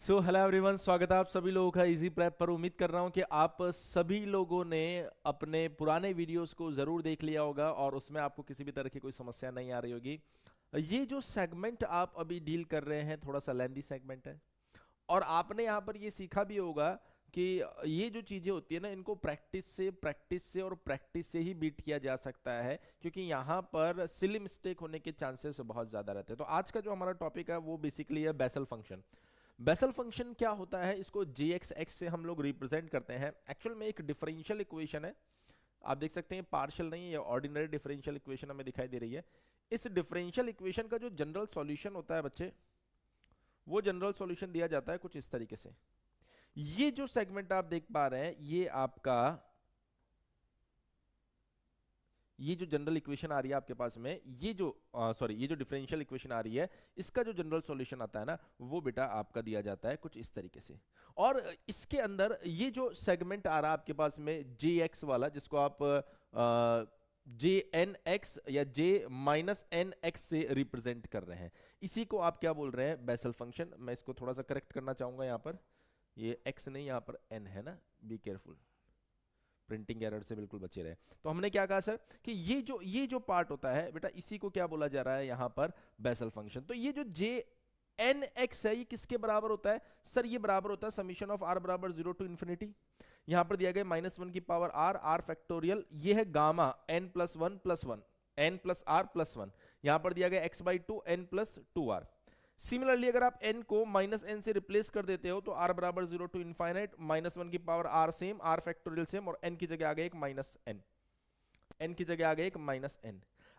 Hello everyone, स्वागत है आप सभी लोगों का इजी प्रेप पर। उम्मीद कर रहा हूं कि आप सभी लोगों ने अपने पुराने वीडियोस को ज़रूर देख लिया होगा और उसमें आपको किसी भी तरह की कोई समस्या नहीं आ रही होगी। ये जो सेगमेंट आप अभी डील कर रहे हैं थोड़ा सा लेंदी सेगमेंट है, और आपने यहाँ पर ये सीखा भी होगा कि ये जो चीज़ें होती है ना, इनको प्रैक्टिस से और प्रैक्टिस से ही बीट किया जा सकता है, क्योंकि यहाँ पर सिली मिस्टेक होने के चांसेस बहुत ज़्यादा रहते हैं। तो आज का जो हमारा टॉपिक है वो बेसिकली है बेसल फंक्शन। बेसल फंक्शन क्या होता है, इसको एक्स से हम लोग रिप्रेजेंट करते हैं। एक्चुअल में एक डिफरेंशियल इक्वेशन है, आप देख सकते हैं पार्शियल नहीं है, ऑर्डिनरी डिफरेंशियल इक्वेशन हमें दिखाई दे रही है। इस डिफरेंशियल इक्वेशन का जो जनरल सॉल्यूशन होता है बच्चे, वो जनरल सॉल्यूशन दिया जाता है कुछ इस तरीके से। ये जो सेगमेंट आप देख पा रहे हैं, ये जो जनरल इक्वेशन आ रही है आपके पास में, ये जो डिफरेंशियल इक्वेशन आ रही है, इसका जो जनरल सॉल्यूशन आता है ना, वो बेटा आपका दिया जाता है कुछ इस तरीके से। और इसके अंदर ये जो सेगमेंट आ रहा है आपके पास में जे एक्स वाला, जिसको आप जे एन एक्स या जे माइनस एन एक्स से रिप्रेजेंट कर रहे हैं, इसी को आप क्या बोल रहे हैं, बेसल फंक्शन। मैं इसको थोड़ा सा करेक्ट करना चाहूंगा, यहाँ पर ये एक्स नहीं, यहाँ पर एन है ना, बी केयरफुल, प्रिंटिंग एरर से बिल्कुल बचे रहे। तो हमने क्या कहा सर कि ये जो पार्ट होता है बेटा, इसी को क्या बोला जा रहा है यहाँ पर, बेसल फंक्शन। तो ये जो जे एन एक्स है, ये किसके बराबर होता है सर, ये बराबर होता है समीशन ऑफ आर बराबर 0 टू इन्फिनिटी। यहां पर दिया गया -1 की पावर आर फैक्टोरियल, ये है gamma n plus one plus one, n plus r plus one. यहां पर दिया गया x/2 n plus two r. Similarly अगर आप n को -n से रिप्लेस कर देते हो तो r बराबर 0 टू इनफाइनाइट, -1 की power r same, r factorial same, और n की जगह आ गया एक माइनस n, n की जगह आ गया एक माइनस n।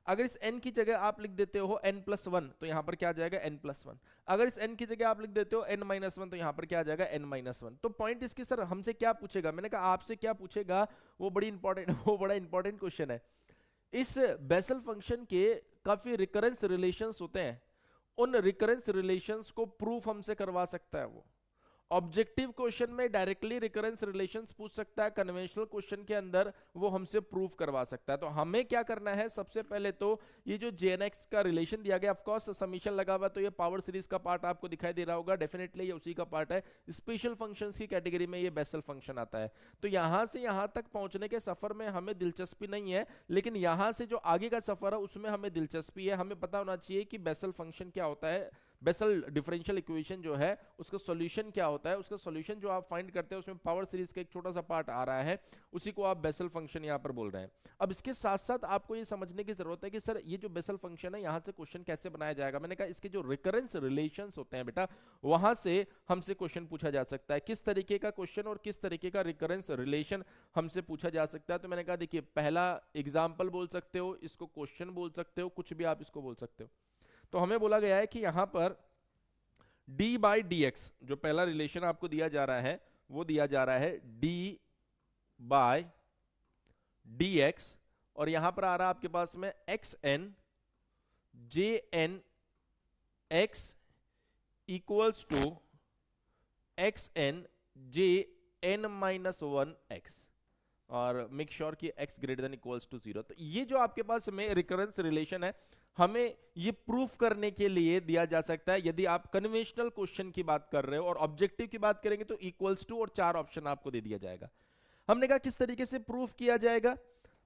अगर इस n की जगह आप लिख देते हो n प्लस वन, तो यहां पर क्या आ जाएगा n प्लस वन। अगर इस n की जगह आप लिख देते हो n माइनस वन, तो यहां पर क्या आ जाएगा n माइनस वन। तो पॉइंट इसकी सर हमसे क्या पूछेगा, मैंने कहा आपसे क्या पूछेगा, वो बड़ा इंपॉर्टेंट क्वेश्चन है। इस बेसल फंक्शन के काफी रिकरेंस रिलेशंस होते हैं, उन रिकरेंस रिलेशंस को प्रूफ हमसे करवा सकता है वो। ऑब्जेक्टिव क्वेश्चन में डायरेक्टली रिकरेंस रिलेशंस पूछ सकता है, कन्वेंशनल क्वेश्चन के अंदर वो हमसे प्रूफ करवा सकता है। तो हमें क्या करना है, सबसे पहले तो ये जो जेएनएक्स का रिलेशन दिया गया, ऑफ कोर्स समीशन लगा हुआ, तो ये पावर सीरीज का पार्ट आपको दिखाई दे रहा होगा, डेफिनेटली ये उसी का पार्ट है। स्पेशल फंक्शंस की कैटेगरी में ये बेसल फंक्शन आता है। तो यहां से यहां तक पहुंचने के सफर में हमें दिलचस्पी नहीं है, लेकिन यहां से जो आगे का सफर है उसमें हमें दिलचस्पी है। हमें पता होना चाहिए कि बेसल फंक्शन क्या होता है, बेसल डिफरेंशियल इक्वेशन जो है उसका सॉल्यूशन क्या होता है। उसका सॉल्यूशन जो आप फाइंड करते हैं उसमें पावर सीरीज का एक छोटा सा पार्ट आ रहा है, उसी को आप बेसल फंक्शन यहां पर बोल रहे हैं। अब इसके साथ साथ आपको ये समझने की जरूरत है कि सर ये जो बेसल फंक्शन है, यहां से क्वेश्चन कैसे बनाया जाएगा। मैंने कहा इसके जो रिकरेंस रिलेशंस होते हैं बेटा, वहां से हमसे क्वेश्चन पूछा जा सकता है। किस तरीके का क्वेश्चन और किस तरीके का रिकरेंस रिलेशन हमसे पूछा जा सकता है। तो मैंने कहा देखिए, पहला एग्जाम्पल बोल सकते हो, इसको क्वेश्चन बोल सकते हो, कुछ भी आप इसको बोल सकते हो। तो हमें बोला गया है कि यहां पर d बाई डी एक्स, जो पहला रिलेशन आपको दिया जा रहा है, वो दिया जा रहा है d बाय डी एक्स, और यहां पर आ रहा है आपके पास में x n J n x equals to x n J n minus one x, और मेक श्योर कि x greater than equals to 0। तो ये जो आपके पास में रिकरेंस रिलेशन है, हमें ये प्रूफ करने के लिए दिया जा सकता है। यदि आप कन्वेंशनल क्वेश्चन की बात कर रहे हो और ऑब्जेक्टिव की बात करेंगे तो इक्वल्स टू और 4 ऑप्शन आपको दे दिया जाएगा। हमने कहा किस तरीके से प्रूफ किया जाएगा।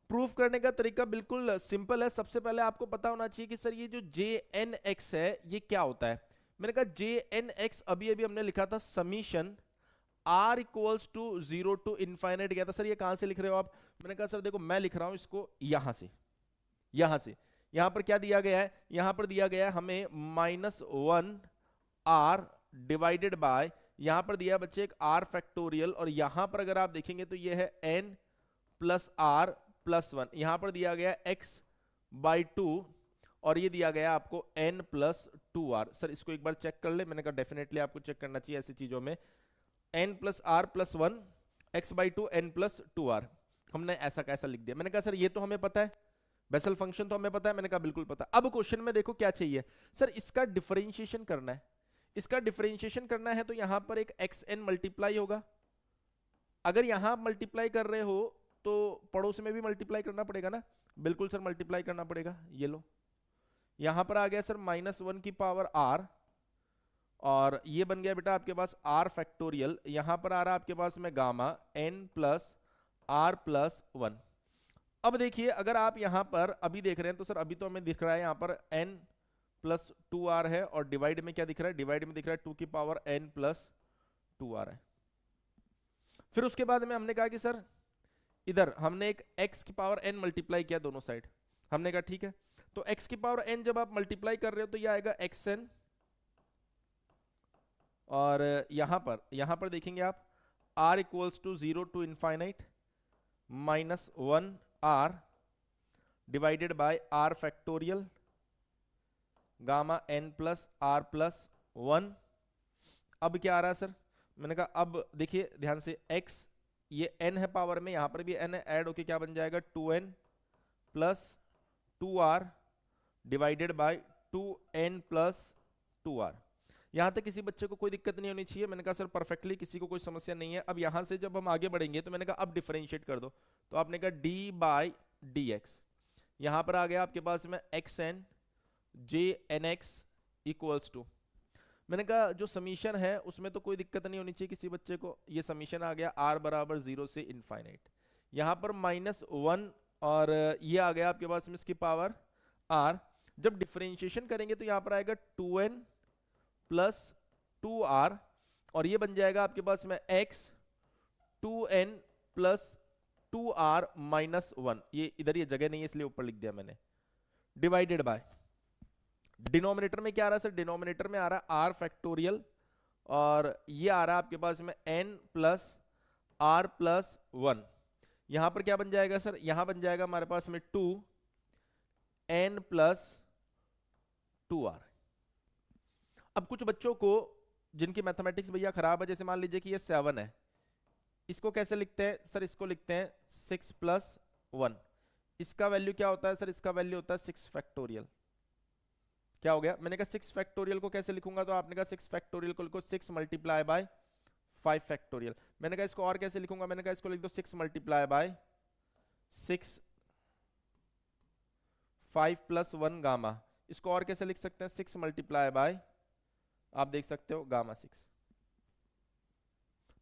प्रूफ करने का तरीका बिल्कुल सिंपल है। सबसे पहले आपको पता होना चाहिए कि सर ये जो जे एन एक्स है ये क्या होता है। मैंने कहा जे एन एक्स अभी अभी हमने लिखा था summation r equals to 0 to infinite गया था। सर ये कहां से लिख रहे हो आप। मैंने कहा सर देखो, मैं लिख रहा हूं इसको यहां से यहां पर क्या दिया गया है, यहां पर दिया गया है हमें -1 r डिवाइडेड बाय, यहां पर दिया है बच्चे एक r फैक्टोरियल, और यहां पर अगर आप देखेंगे तो ये है n plus r plus one. यहां पर दिया गया x/2, और ये दिया गया आपको n plus two r. Sir इसको एक बार चेक कर ले। मैंने कहा डेफिनेटली आपको चेक करना चाहिए ऐसी चीजों में। n plus r plus one, x/2 n plus two r, हमने ऐसा कैसा लिख दिया। मैंने कहा सर ये तो हमें पता है, बेसल फंक्शन तो हमें पता है। मैंने कहा बिल्कुल पता। अब क्वेश्चन में देखो क्या चाहिए, सर इसका डिफरेंशिएशन करना है। इसका डिफरेंशिएशन करना है तो यहां पर एक xn मल्टीप्लाई होगा। अगर यहां मल्टीप्लाई कर रहे हो तो पड़ोस में भी मल्टीप्लाई करना पड़ेगा ना। बिल्कुल सर मल्टीप्लाई करना पड़ेगा। ये लो, यहां पर आ गया सर -1 की पावर r और ये बन गया बेटा आपके पास आर फैक्टोरियल, यहां पर आ रहा है आपके पास में gamma n plus r plus one. अब देखिए अगर आप यहां पर अभी देख रहे हैं तो सर अभी तो हमें दिख रहा है यहां पर n प्लस टू आर है, और डिवाइड में क्या दिख रहा है, डिवाइड में दिख रहा है 2 की power n plus two r है। फिर उसके बाद में हमने कहा कि सर इधर हमने एक x की पावर n मल्टीप्लाई किया दोनों साइड, हमने कहा ठीक है, तो x की पावर n जब आप मल्टीप्लाई कर रहे हो तो ये आएगा xn, और यहां पर देखेंगे आप r equals to 0 to infinite minus 1 r divided by r factorial gamma n plus r plus 1। अब क्या आ रहा है सर, मैंने कहा अब देखिए ध्यान से x ये n है पावर में, यहां पर भी n है, ऐड होके क्या बन जाएगा 2n plus 2r divided bye 2n plus 2r। यहां तक किसी बच्चे को कोई दिक्कत नहीं होनी चाहिए, मैंने कहा सर परफेक्टली किसी को कोई समस्या नहीं है। अब यहां से जब हम आगे बढ़ेंगे तो मैंने कहा अब डिफरेंशिएट कर दो, तो आपने कहा d बाई डी एक्स, यहां पर आ गया आपके पास में xn J n x equals to, मैंने कहा जो समीशन है उसमें तो कोई दिक्कत नहीं होनी चाहिए किसी बच्चे को, ये समीशन आ गया r बराबर 0 से इनफाइनाइट, यहां पर माइनस 1 और ये आ गया आपके पास में इसकी पावर r। जब डिफरेंशिएशन करेंगे तो यहां पर आएगा 2n प्लस 2r, और ये बन जाएगा आपके पास में x 2n plus 2r minus 1, ये इधर ये जगह नहीं है इसलिए ऊपर लिख दिया मैंने, डिवाइडेड बाय डिनोमिनेटर में क्या आ रहा है सर, डिनोमिनेटर में आ रहा है r फैक्टोरियल, और ये आ रहा है आपके पास में n प्लस r प्लस 1। यहां पर क्या बन जाएगा सर, यहां बन जाएगा हमारे पास में 2n प्लस 2r। अब कुछ बच्चों को जिनकी मैथमेटिक्स भैया खराब है, जैसे मान लीजिए कि ये 7 है, इसको कैसे लिखते हैं सर, इसको लिखते हैं 6 प्लस 1, इसका वैल्यू क्या होता है सर, इसका वैल्यू होता है 6 फैक्टोरियल। क्या हो गया, मैंने कहा 6 फैक्टोरियल को कैसे लिखूंगा, तो आपने कहा 6 फैक्टोरियल को लिखो 6 मल्टीप्लाई बाय 5 फैक्टोरियल। मैंने कहा इसको और कैसे लिखूंगा, मैंने कहा इसको लिख दो 6 मल्टीप्लाई बाय 6 5 प्लस 1 गामा, इसको और कैसे लिख सकते हैं 6 मल्टीप्लाई बाय, आप देख सकते हो गामा 6,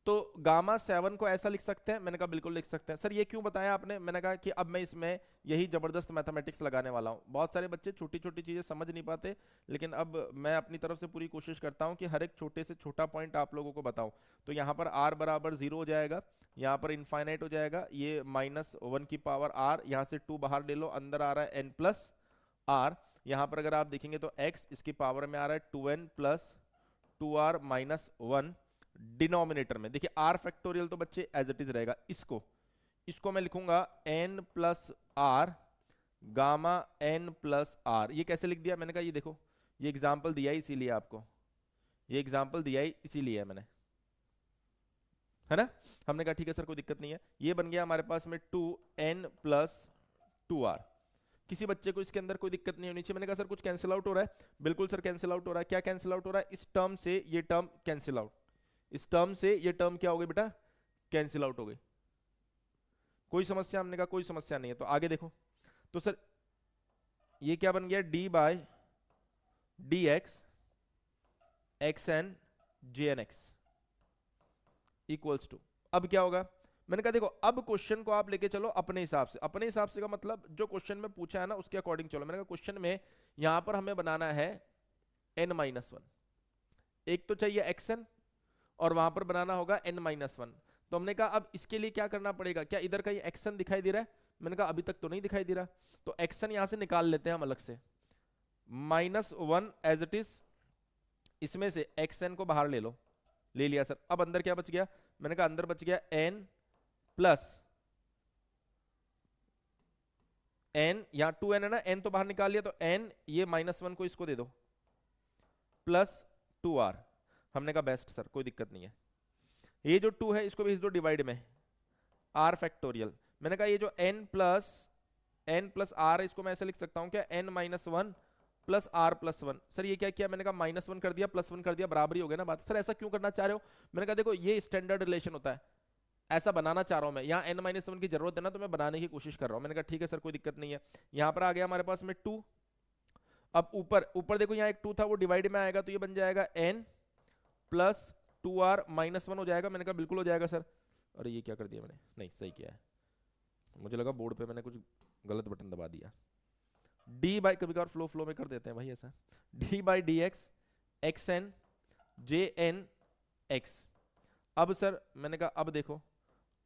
तो गामा 7 को ऐसा लिख सकते हैं, मैंने कहा बिल्कुल लिख सकते हैं। सर ये क्यों बताया आपने, मैंने कहा कि अब मैं इसमें यही जबरदस्त मैथमेटिक्स लगाने वाला हूं। बहुत सारे बच्चे छोटी छोटी चीजें समझ नहीं पाते, लेकिन अब मैं अपनी तरफ से पूरी कोशिश करता हूं कि हर एक छोटे से छोटा पॉइंट आप लोगों को बताऊं। तो यहाँ पर r बराबर 0 हो जाएगा, यहाँ पर इनफाइनाइट हो जाएगा, ये माइनस 1 की पावर r, यहाँ से 2 बाहर ले लो, अंदर आ रहा है n प्लस r, यहाँ पर अगर आप देखेंगे तो x इसकी पावर में आ रहा है 2n plus 2r minus 1। Denominator में देखिए r फैक्टोरियल तो बच्चे एज इट इज रहेगा, इसको मैं लिखूंगा n plus r gamma n plus r। ये कैसे लिख दिया, मैंने कहा ये देखो ये एग्जाम्पल दिया है इसीलिए आपको, ये एग्जाम्पल दिया है इसीलिए मैंने, है ना। हमने कहा ठीक है सर कोई दिक्कत नहीं है, ये बन गया हमारे पास में 2n प्लस 2r। किसी बच्चे को इसके अंदर कोई दिक्कत नहीं होनी चाहिए। मैंने कहा सर कुछ कैंसिल आउट हो रहा है, बिल्कुल सर कैंसिल आउट हो रहा है। क्या कैंसिल आउट हो रहा है, इस टर्म से ये टर्म कैंसिल आउट, इस टर्म से ये टर्म क्या हो गई बेटा, कैंसिल आउट हो गई। कोई समस्या, हमने कहा कोई समस्या नहीं है। तो आगे देखो, तो सर ये क्या बन गया, d by d x x n J n x equals to, अब क्या होगा, मैंने कहा देखो अब क्वेश्चन को आप लेके चलो अपने हिसाब से, अपने हिसाब से का मतलब जो क्वेश्चन में पूछा है ना उसके अकॉर्डिंग चलो। मैंने कहा क्वेश्चन में यहां पर हमें बनाना है n-1, एक तो चाहिए xn और वहां पर बनाना होगा n-1। तो हमने कहा अब इसके लिए क्या करना पड़ेगा, क्या इधर कहीं xn दिखाई दे रहा है, मैंने कहा अभी तक तो नहीं दिखाई दे रहा, तो xn यहां से निकाल लेते हैं हम अलग से, -1 एज इट इज, इसमें से xn को बाहर ले लो, ले लिया सर। अब अंदर क्या बच गया, मैंने कहा अंदर बच गया n प्लस n, यहां 2n है ना, n तो बाहर निकाल लिया, तो n ये -1 को इसको दे दो प्लस 2r। हमने कहा बेस्ट सर कोई दिक्कत नहीं है, ये जो 2 है इसको भेज दो डिवाइड में r फैक्टोरियल। मैंने कहा ये जो n प्लस r है इसको मैं ऐसे लिख सकता हूं क्या, n-1 plus r plus 1। Sir ये क्या किया, मैंने कहा -1 कर दिया प्लस 1 कर दिया, बराबर ही हो गया ना बात। सर ऐसा क्यों करना चाह रहे हो, मैंने कहा देखो ये स्टैंडर्ड रिलेशन होता है, ऐसा बनाना चाह रहा हूं मैं, यहाँ n-1 की जरूरत है ना तो मैं बनाने की कोशिश कर रहा हूं। मैंने कहा ठीक है सर कोई दिक्कत नहीं है। यहाँ पर आ गया हमारे पास में 2, अब ऊपर देखो यहाँ एक 2 था वो डिवाइड में आएगा तो ये बन जाएगा n प्लस 2r माइनस 1 हो जाएगा। मैंने कहा बिल्कुल हो जाएगा सर। अरे ये क्या कर दिया मैंने, नहीं सही किया है, मुझे लगा बोर्ड पे मैंने कुछ गलत बटन दबा दिया। डी बाई, कभी कभार फ्लो में कर देते हैं भाई ऐसा, d by d x x n J n x. अब सर मैंने कहा अब देखो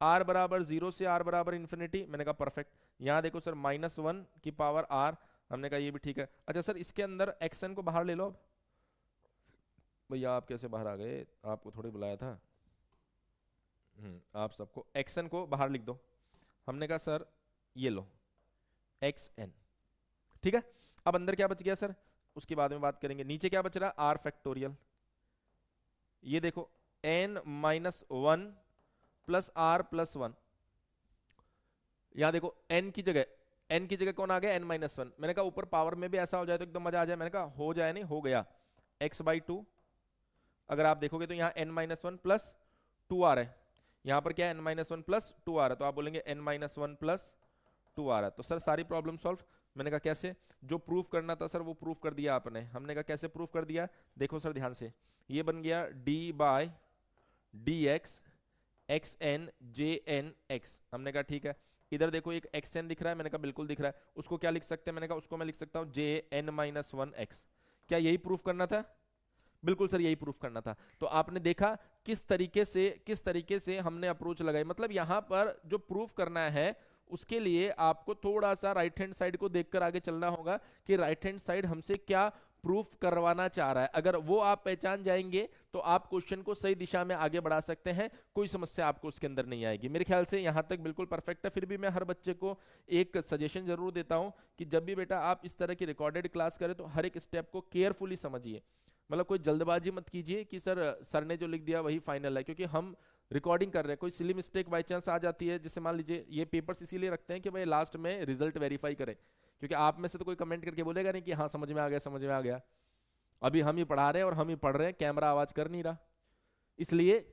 r बराबर 0 से r बराबर इन्फिनिटी, मैंने कहा परफेक्ट। यहाँ देखो सर -1 की पावर r, हमने कहा ये भी ठीक है। अच्छा सर इसके अंदर xn को बाहर ले लो। अब भैया आप कैसे बाहर आ गए, आपको थोड़ी बुलाया था। आप सबको xn को बाहर लिख दो। हमने कहा सर ये लो xn, ठीक है। अब अंदर क्या बच गया सर, उसके बाद में बात करेंगे। नीचे क्या बच रहा है, r फैक्टोरियल। ये देखो n-1 प्लस r प्लस 1। यहां देखो n की जगह कौन आ गया, n-1। मैंने कहा ऊपर पावर में भी ऐसा हो जाए तो एकदम मजा आ जाए। मैंने कहा हो जाए, नहीं हो गया x/2। अगर आप देखोगे तो यहाँ n-1 प्लस 2r है, यहाँ पर क्या है n-1 प्लस 2r है, तो आप बोलेंगे n-1 प्लस 2r है। तो सर सारी प्रॉब्लम सॉल्व। मैंने कहा कैसे, जो प्रूफ करना था सर वो प्रूफ कर दिया आपने। हमने कहा कैसे प्रूफ कर दिया, देखो सर ध्यान से, ये बन गया d by d x x n J n x. हमने कहा ठीक है। इधर देखो एक एक्स एन दिख रहा है, मैंने कहा बिल्कुल दिख रहा है। उसको क्या लिख सकते हैं, मैंने कहा उसको मैं लिख सकता हूँ जे एन माइनस 1 एक्स। क्या यही प्रूफ करना था, बिल्कुल सर यही प्रूफ करना था। तो आपने देखा किस तरीके से हमने अप्रोच लगाई। मतलब यहां पर जो प्रूफ करना है उसके लिए आपको थोड़ा सा राइट हैंड साइड को देखकर आगे चलना होगा कि राइट हैंड साइड हमसे क्या प्रूफ करवाना चाह रहा है। अगर वो आप पहचान जाएंगे तो आप क्वेश्चन को सही दिशा में आगे बढ़ा सकते हैं, कोई समस्या आपको उसके अंदर नहीं आएगी। मेरे ख्याल से यहां तक बिल्कुल परफेक्ट है। फिर भी मैं हर बच्चे को एक सजेशन जरूर देता हूं कि जब भी बेटा आप इस तरह की रिकॉर्डेड क्लास करें तो हर एक स्टेप को केयरफुली समझिए। मतलब कोई जल्दबाजी मत कीजिए कि सर ने जो लिख दिया वही फाइनल है, क्योंकि हम रिकॉर्डिंग कर रहे हैं। कोई सिली मिस्टेक बाई चांस आ जाती है, जैसे मान लीजिए ये पेपर्स इसीलिए रखते हैं कि भाई लास्ट में रिजल्ट वेरीफाई करें, क्योंकि आप में से तो कोई कमेंट करके बोलेगा नहीं कि हाँ समझ में आ गया समझ में आ गया। अभी हम ही पढ़ा रहे हैं और हम ही पढ़ रहे हैं, कैमरा आवाज कर नहीं रहा, इसलिए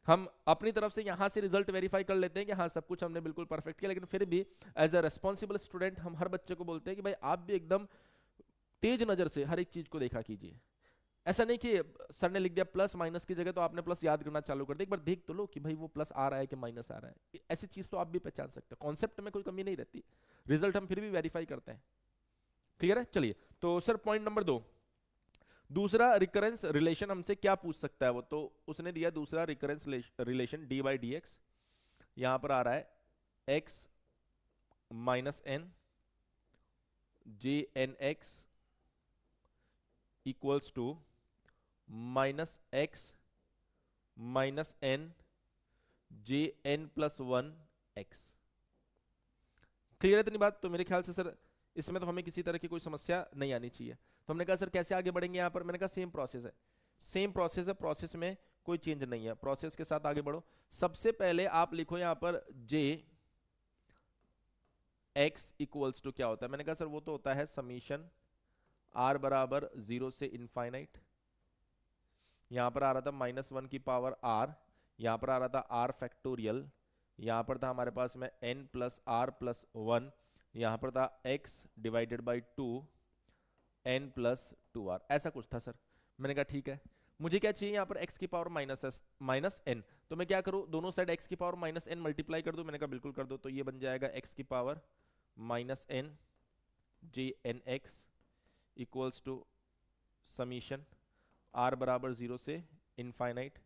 हम अपनी तरफ से यहां से रिजल्ट वेरीफाई कर लेते हैं कि हाँ सब कुछ हमने बिल्कुल परफेक्ट किया। लेकिन फिर भी एज अ रेस्पॉन्सिबल स्टूडेंट हम हर बच्चे को बोलते हैं कि भाई आप भी एकदम तेज नजर से हर एक चीज को देखा कीजिए। ऐसा नहीं कि सर ने लिख दिया प्लस माइनस की जगह तो आपने प्लस याद करना चालू कर दिया। एक बार देख तो लो कि भाई वो प्लस आ रहा है कि माइनस आ रहा है। ऐसी चीज तो आप भी पहचान सकते हो, कॉन्सेप्ट में कोई कमी नहीं रहती, रिजल्ट हम फिर भी वेरीफाई करते हैं। क्लियर है। चलिए तो सर पॉइंट नंबर 2, दूसरा रिकरेंस रिलेशन हमसे क्या पूछ सकता है वो, तो उसने दिया दूसरा recurrence relation d by d x. यहां पर आ रहा है x minus n J n x equals to minus x minus n J n plus 1 x. Clear है इतनी बात। तो मेरे ख्याल से सर इसमें तो हमें किसी तरह की कोई समस्या नहीं आनी चाहिए। तो हमने कहा सर कैसे आगे बढ़ेंगे यहाँ पर, मैंने कहा सेम प्रोसेस है, सेम प्रोसेस है, प्रोसेस में कोई चेंज नहीं है, प्रोसेस के साथ आगे बढ़ो। सबसे पहले आप लिखो यहाँ पर जे एक्स इक्वल्स टू क्या होता है, मैंने कहा सर वो तो होता है समीशन आर बराबर 0 से इनफाइनाइट। यहां पर आ रहा था -1 की पावर आर, यहां पर आ रहा था आर फैक्टोरियल, यहां पर था हमारे पास में n प्लस आर प्लस 1, यहां पर था x divided by 2 n plus 2r, ऐसा कुछ था सर। मैंने कहा ठीक है, मुझे क्या चाहिए यहाँ पर x की पावर माइनस n, तो मैं क्या करूँ दोनों साइड x की पावर -n मल्टीप्लाई कर दूं। मैंने कहा बिल्कुल कर दो। तो ये बन जाएगा x की power -n J n x equals to summation r बराबर 0 से इनफाइनाइट,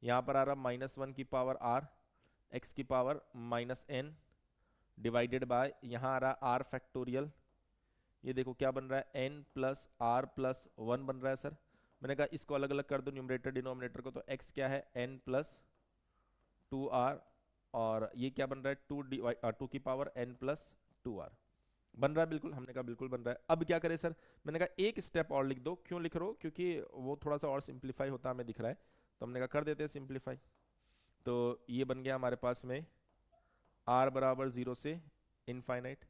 यहां पर आ रहा -1 की पावर r x की पावर -n डिवाइडेड बाय यहां आ रहा r फैक्टोरियल। ये देखो क्या बन रहा है n प्लस आर प्लस 1 बन रहा है सर। मैंने कहा इसको अलग अलग कर दो न्यूमरेटर डिनोमिनेटर को, तो x क्या है n प्लस 2r और ये क्या बन रहा है 2 की पावर n प्लस 2r बन रहा है। बिल्कुल, हमने कहा बिल्कुल बन रहा है। अब क्या करें सर, मैंने कहा एक स्टेप और लिख दो। क्यों लिख रहे हो, क्योंकि वो थोड़ा सा और सिंप्लीफाई होता हमें दिख रहा है, तो हमने कहा कर देते हैं सिंप्लीफाई। तो ये बन गया हमारे पास में r बराबर 0 से इनफाइनाइट,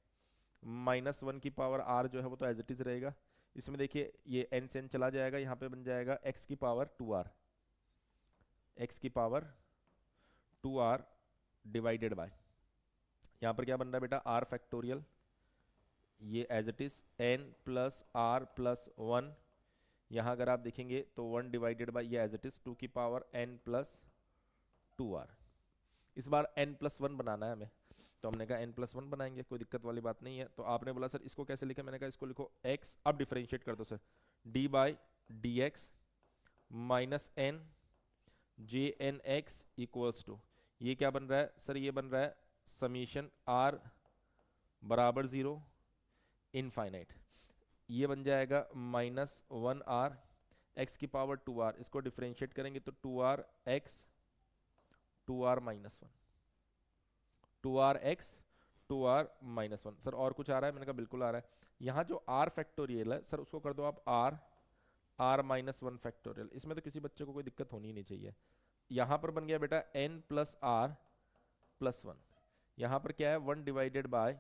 -1 की पावर r जो है वो तो एज इट इज रहेगा। इसमें देखिए ये n से n चला जाएगा, यहाँ पे बन जाएगा x की पावर 2r, x की पावर 2r डिवाइडेड बाय यहाँ पर क्या बन रहा है बेटा r फैक्टोरियल, ये as it is n plus r plus 1, यहाँ अगर आप देखेंगे तो 1 डिवाइडेड बाई ये एज इट इज 2 की पावर n प्लस 2r। इस बार n प्लस 1 बनाना है हमें, तो हमने कहा n प्लस 1 बनाएंगे, कोई दिक्कत वाली बात नहीं है। तो आपने बोला सर इसको कैसे लिखा, मैंने कहा इसको लिखो x, अब डिफरेंशिएट कर दो sir, d by d x minus n J n x equals to, ये क्या बन रहा है सर, ये बन रहा है समीशन r बराबर 0 इनफाइनाइट, ये बन जाएगा माइनस 1r x की पावर 2r, इसको डिफरेंशिएट करेंगे तो 2r x 2r minus 1, 2r x 2r minus 1। Sir और कुछ आ रहा है, मैंने कहा बिल्कुल आ रहा है। यहाँ जो r फैक्टोरियल है सर उसको कर दो आप r माइनस 1 फैक्टोरियल, इसमें तो किसी बच्चे को कोई दिक्कत होनी ही नहीं चाहिए। यहाँ पर बन गया बेटा n प्लस r प्लस 1, यहाँ पर क्या है 1 divided bye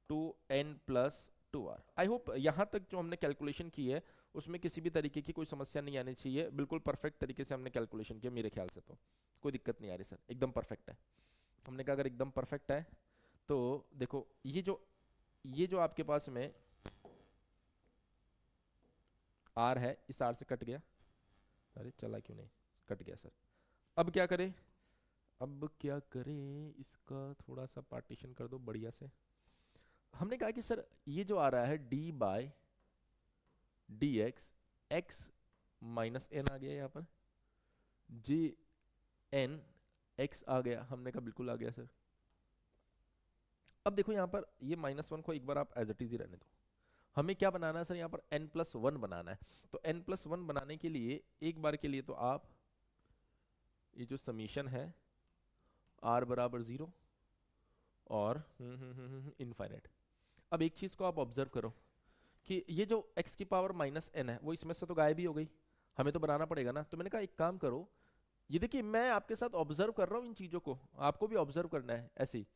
2n plus 2r। I hope यहाँ तक जो हमने कैलकुलेशन की है उसमें किसी भी तरीके की कोई समस्या नहीं आनी चाहिए, बिल्कुल परफेक्ट तरीके से हमने कैलकुलेशन किया, मेरे ख्याल से तो कोई दिक्कत नहीं आ रही सर, एकदम परफेक्ट है। हमने कहा अगर एकदम परफेक्ट है तो देखो ये जो आपके पास में r है, इस r से कट गया, अरे चला क्यों नहीं, कट गया सर। अब क्या करें, अब क्या करें, इसका थोड़ा सा पार्टीशन कर दो बढ़िया से। हमने कहा कि सर ये जो आ रहा है d by d x, x minus n आ गया यहाँ पर, जे एन एक्स आ गया, हमने कहा बिल्कुल आ गया सर। अब देखो यहाँ पर ये माइनस 1 को एक बार आप एज इट इज ही रहने दो, हमें क्या बनाना है सर, यहाँ पर n प्लस 1 बनाना है। तो n प्लस 1 बनाने के लिए एक बार के लिए तो आप ये जो समीशन है r बराबर 0 और इनफाइनाइट। अब एक चीज को आप ऑब्जर्व करो कि ये जो x की पावर माइनस n है वो इसमें से तो गायब ही हो गई, हमें तो बनाना पड़ेगा ना। तो मैंने कहा एक काम करो, ये देखिए मैं आपके साथ ऑब्जर्व कर रहा हूँ इन चीजों को, आपको भी ऑब्जर्व करना है ऐसे ही।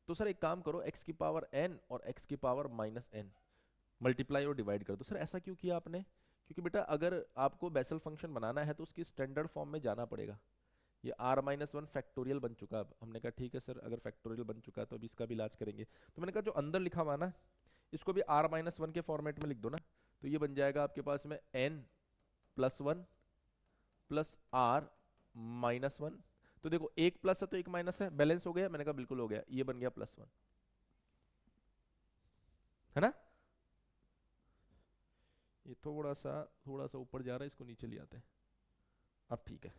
तो सर एक काम करो, x की पावर n और x की पावर माइनस n मल्टीप्लाई और डिवाइड कर दो। सर ऐसा क्यों किया आपने, क्योंकि बेटा अगर आपको बेसल फंक्शन बनाना है तो उसकी स्टैंडर्ड फॉर्म में जाना पड़ेगा। ये r माइनस 1 फैक्टोरियल बन चुका, अब हमने कहा ठीक है सर अगर फैक्टोरियल बन चुका है तो अभी इसका भी इलाज करेंगे। तो मैंने कहा जो अंदर लिखा हुआ ना इसको भी r माइनस 1 के फॉर्मेट में लिख दो ना, तो ये बन जाएगा आपके पास में n plus 1 plus r minus 1। तो देखो एक प्लस है तो एक माइनस है, बैलेंस हो गया, मैंने कहा बिल्कुल हो गया, ये बन गया प्लस 1, है ना। ये थोड़ा सा ऊपर जा रहा है, इसको नीचे ले आते हैं, अब ठीक है,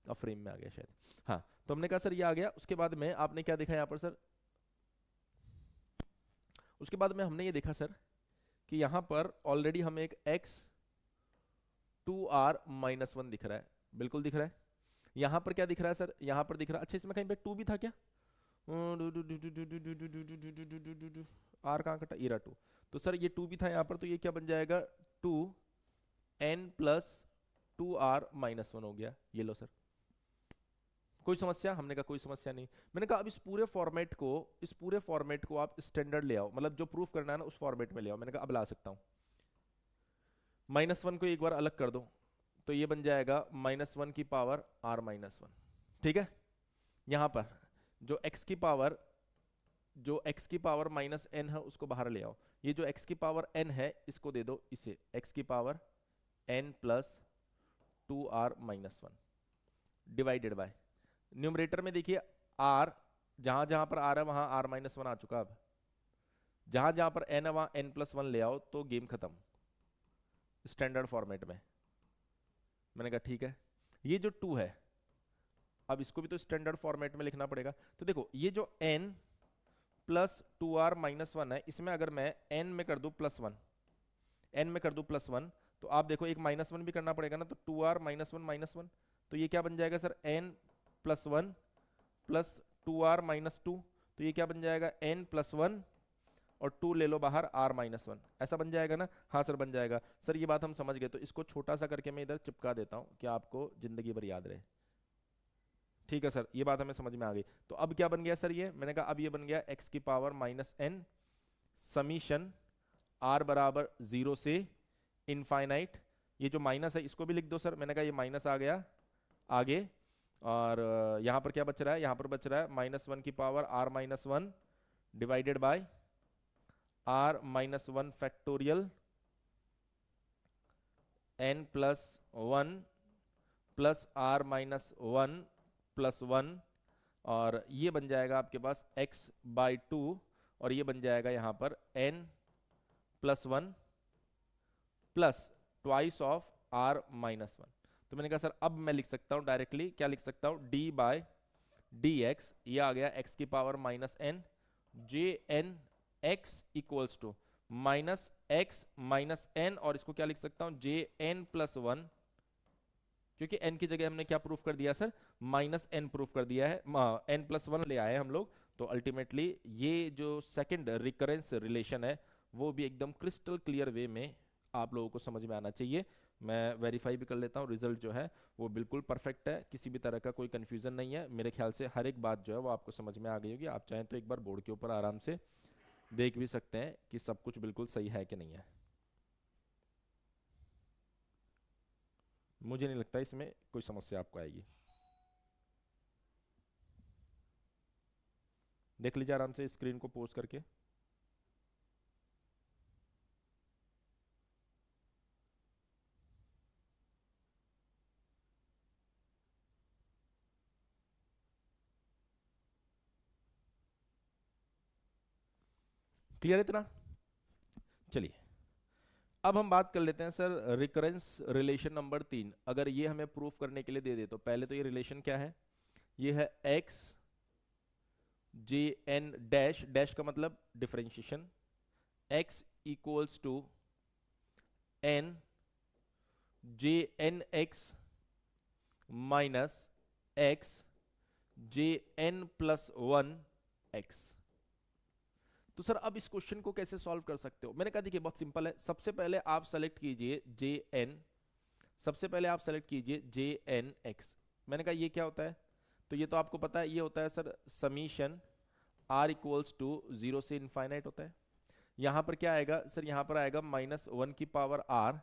अब फ्रेम में आ गया शायद। हाँ तो हमने कहा सर ये आ गया, उसके बाद में आपने क्या देखा यहाँ पर सर, उसके बाद में हमने ये देखा सर कि यहाँ पर ऑलरेडी हमें एक x 2r माइनस 1 दिख रहा है, बिल्कुल दिख रहा है। यहाँ पर क्या दिख रहा है सर, यहाँ पर दिख रहा है, अच्छा इसमें कहीं पे 2 भी था क्या, r कहाँ कटा, ये रहा 2। तो सर ये 2 भी था यहाँ पर, तो ये क्या बन जाएगा 2n प्लस 2r माइनस 1 हो गया, ये लो सर। कोई समस्या, हमने कहा कोई समस्या नहीं। मैंने कहा अब इस पूरे फॉर्मेट को आप स्टैंडर्ड ले आओ, मतलब जो प्रूफ करना है ना उस फॉर्मेट में ले आओ। मैंने कहा अब ला सकता हूं, माइनस 1 को एक बार अलग कर दो, तो ये बन जाएगा माइनस 1 की पावर r माइनस 1, ठीक है। यहां पर जो x की पावर माइनस n है उसको बाहर ले आओ, ये जो x की पावर n है इसको दे दो इसे x की power n plus 2r minus 1 divided bye, numerator में देखिए r, जहां जहां पर r है वहां r माइनस 1 आ चुका, अब जहां जहां पर n है वहां n प्लस 1 ले आओ तो गेम खत्म स्टैंडर्ड फॉर्मेट में। मैंने कहा ठीक है, ये जो 2 है अब इसको भी तो स्टैंडर्ड फॉर्मेट में लिखना पड़ेगा। तो देखो ये जो n प्लस 2r माइनस 1 है, इसमें अगर मैं n में कर दूं प्लस 1 तो आप देखो एक माइनस 1 भी करना पड़ेगा ना, तो 2r माइनस 1 तो ये क्या बन जाएगा sir n plus 1 plus 2r minus 2, तो ये क्या बन जाएगा n प्लस 1 और 2 ले लो बाहर r माइनस 1, ऐसा बन जाएगा ना। हाँ सर बन जाएगा सर, ये बात हम समझ गए, तो इसको छोटा सा करके मैं इधर चिपका देता हूँ कि आपको जिंदगी भर याद रहे। ठीक है सर, ये बात हमें समझ में आ गई। तो अब क्या बन गया सर, ये मैंने कहा अब ये बन गया x की power minus n summation r बराबर 0 से इनफाइनाइट, ये जो माइनस है इसको भी लिख दो सर, मैंने कहा ये माइनस आ गया आगे, और यहाँ पर क्या बच रहा है, यहाँ पर बच रहा है माइनस 1 की power r minus 1 divided by r minus 1 factorial n plus one plus r minus one plus one, और ये बन जाएगा आपके पास x बाई टू, और ये बन जाएगा यहाँ पर n plus one plus twice of r minus one. तो मैंने कहा सर अब मैं लिख सकता हूँ डायरेक्टली, क्या लिख सकता हूँ, d बाय डी एक्स, ये आ गया x की power minus n, J n x equals to minus x minus n, और इसको क्या लिख सकता हूं, जे एन प्लस वन, क्योंकि n की जगह हमने क्या प्रूफ कर दिया सर, माइनस एन प्रूफ कर दिया है, n प्लस वन ले आए हम लोग। तो अल्टीमेटली ये जो सेकंड रिकरेंस रिलेशन है वो भी एकदम क्रिस्टल क्लियर वे में आप लोगों को समझ में आना चाहिए। मैं वेरीफाई भी कर लेता हूँ, रिजल्ट जो है वो बिल्कुल परफेक्ट है, किसी भी तरह का कोई कंफ्यूजन नहीं है। मेरे ख्याल से हर एक बात जो है वो आपको समझ में आ गई होगी। आप चाहें तो एक बार बोर्ड के ऊपर आराम से देख भी सकते हैं कि सब कुछ बिल्कुल सही है कि नहीं है। मुझे नहीं लगता इसमें कोई समस्या आपको आएगी। देख लीजिए आराम से स्क्रीन को पोस्ट करके। क्लियर इतना? चलिए अब हम बात कर लेते हैं सर रिकरेंस रिलेशन नंबर 3। अगर ये हमें प्रूफ करने के लिए दे दे तो पहले तो ये रिलेशन क्या है, ये है x j n dash, dash का मतलब differentiation, x equals to n J n x minus x j n plus one x. तो सर अब इस क्वेश्चन को कैसे सॉल्व कर सकते हो? मैंने कहा देखिए बहुत सिंपल है। सबसे पहले आप सेलेक्ट कीजिए जे एन, सबसे पहले आप सेलेक्ट कीजिए जे एन एक्स। मैंने कहा ये क्या होता है, तो ये तो आपको पता है, ये होता है sir summation r equals to zero से इनफाइनाइट होता है। यहां पर क्या आएगा सर, यहां पर आएगा माइनस वन की पावर आर।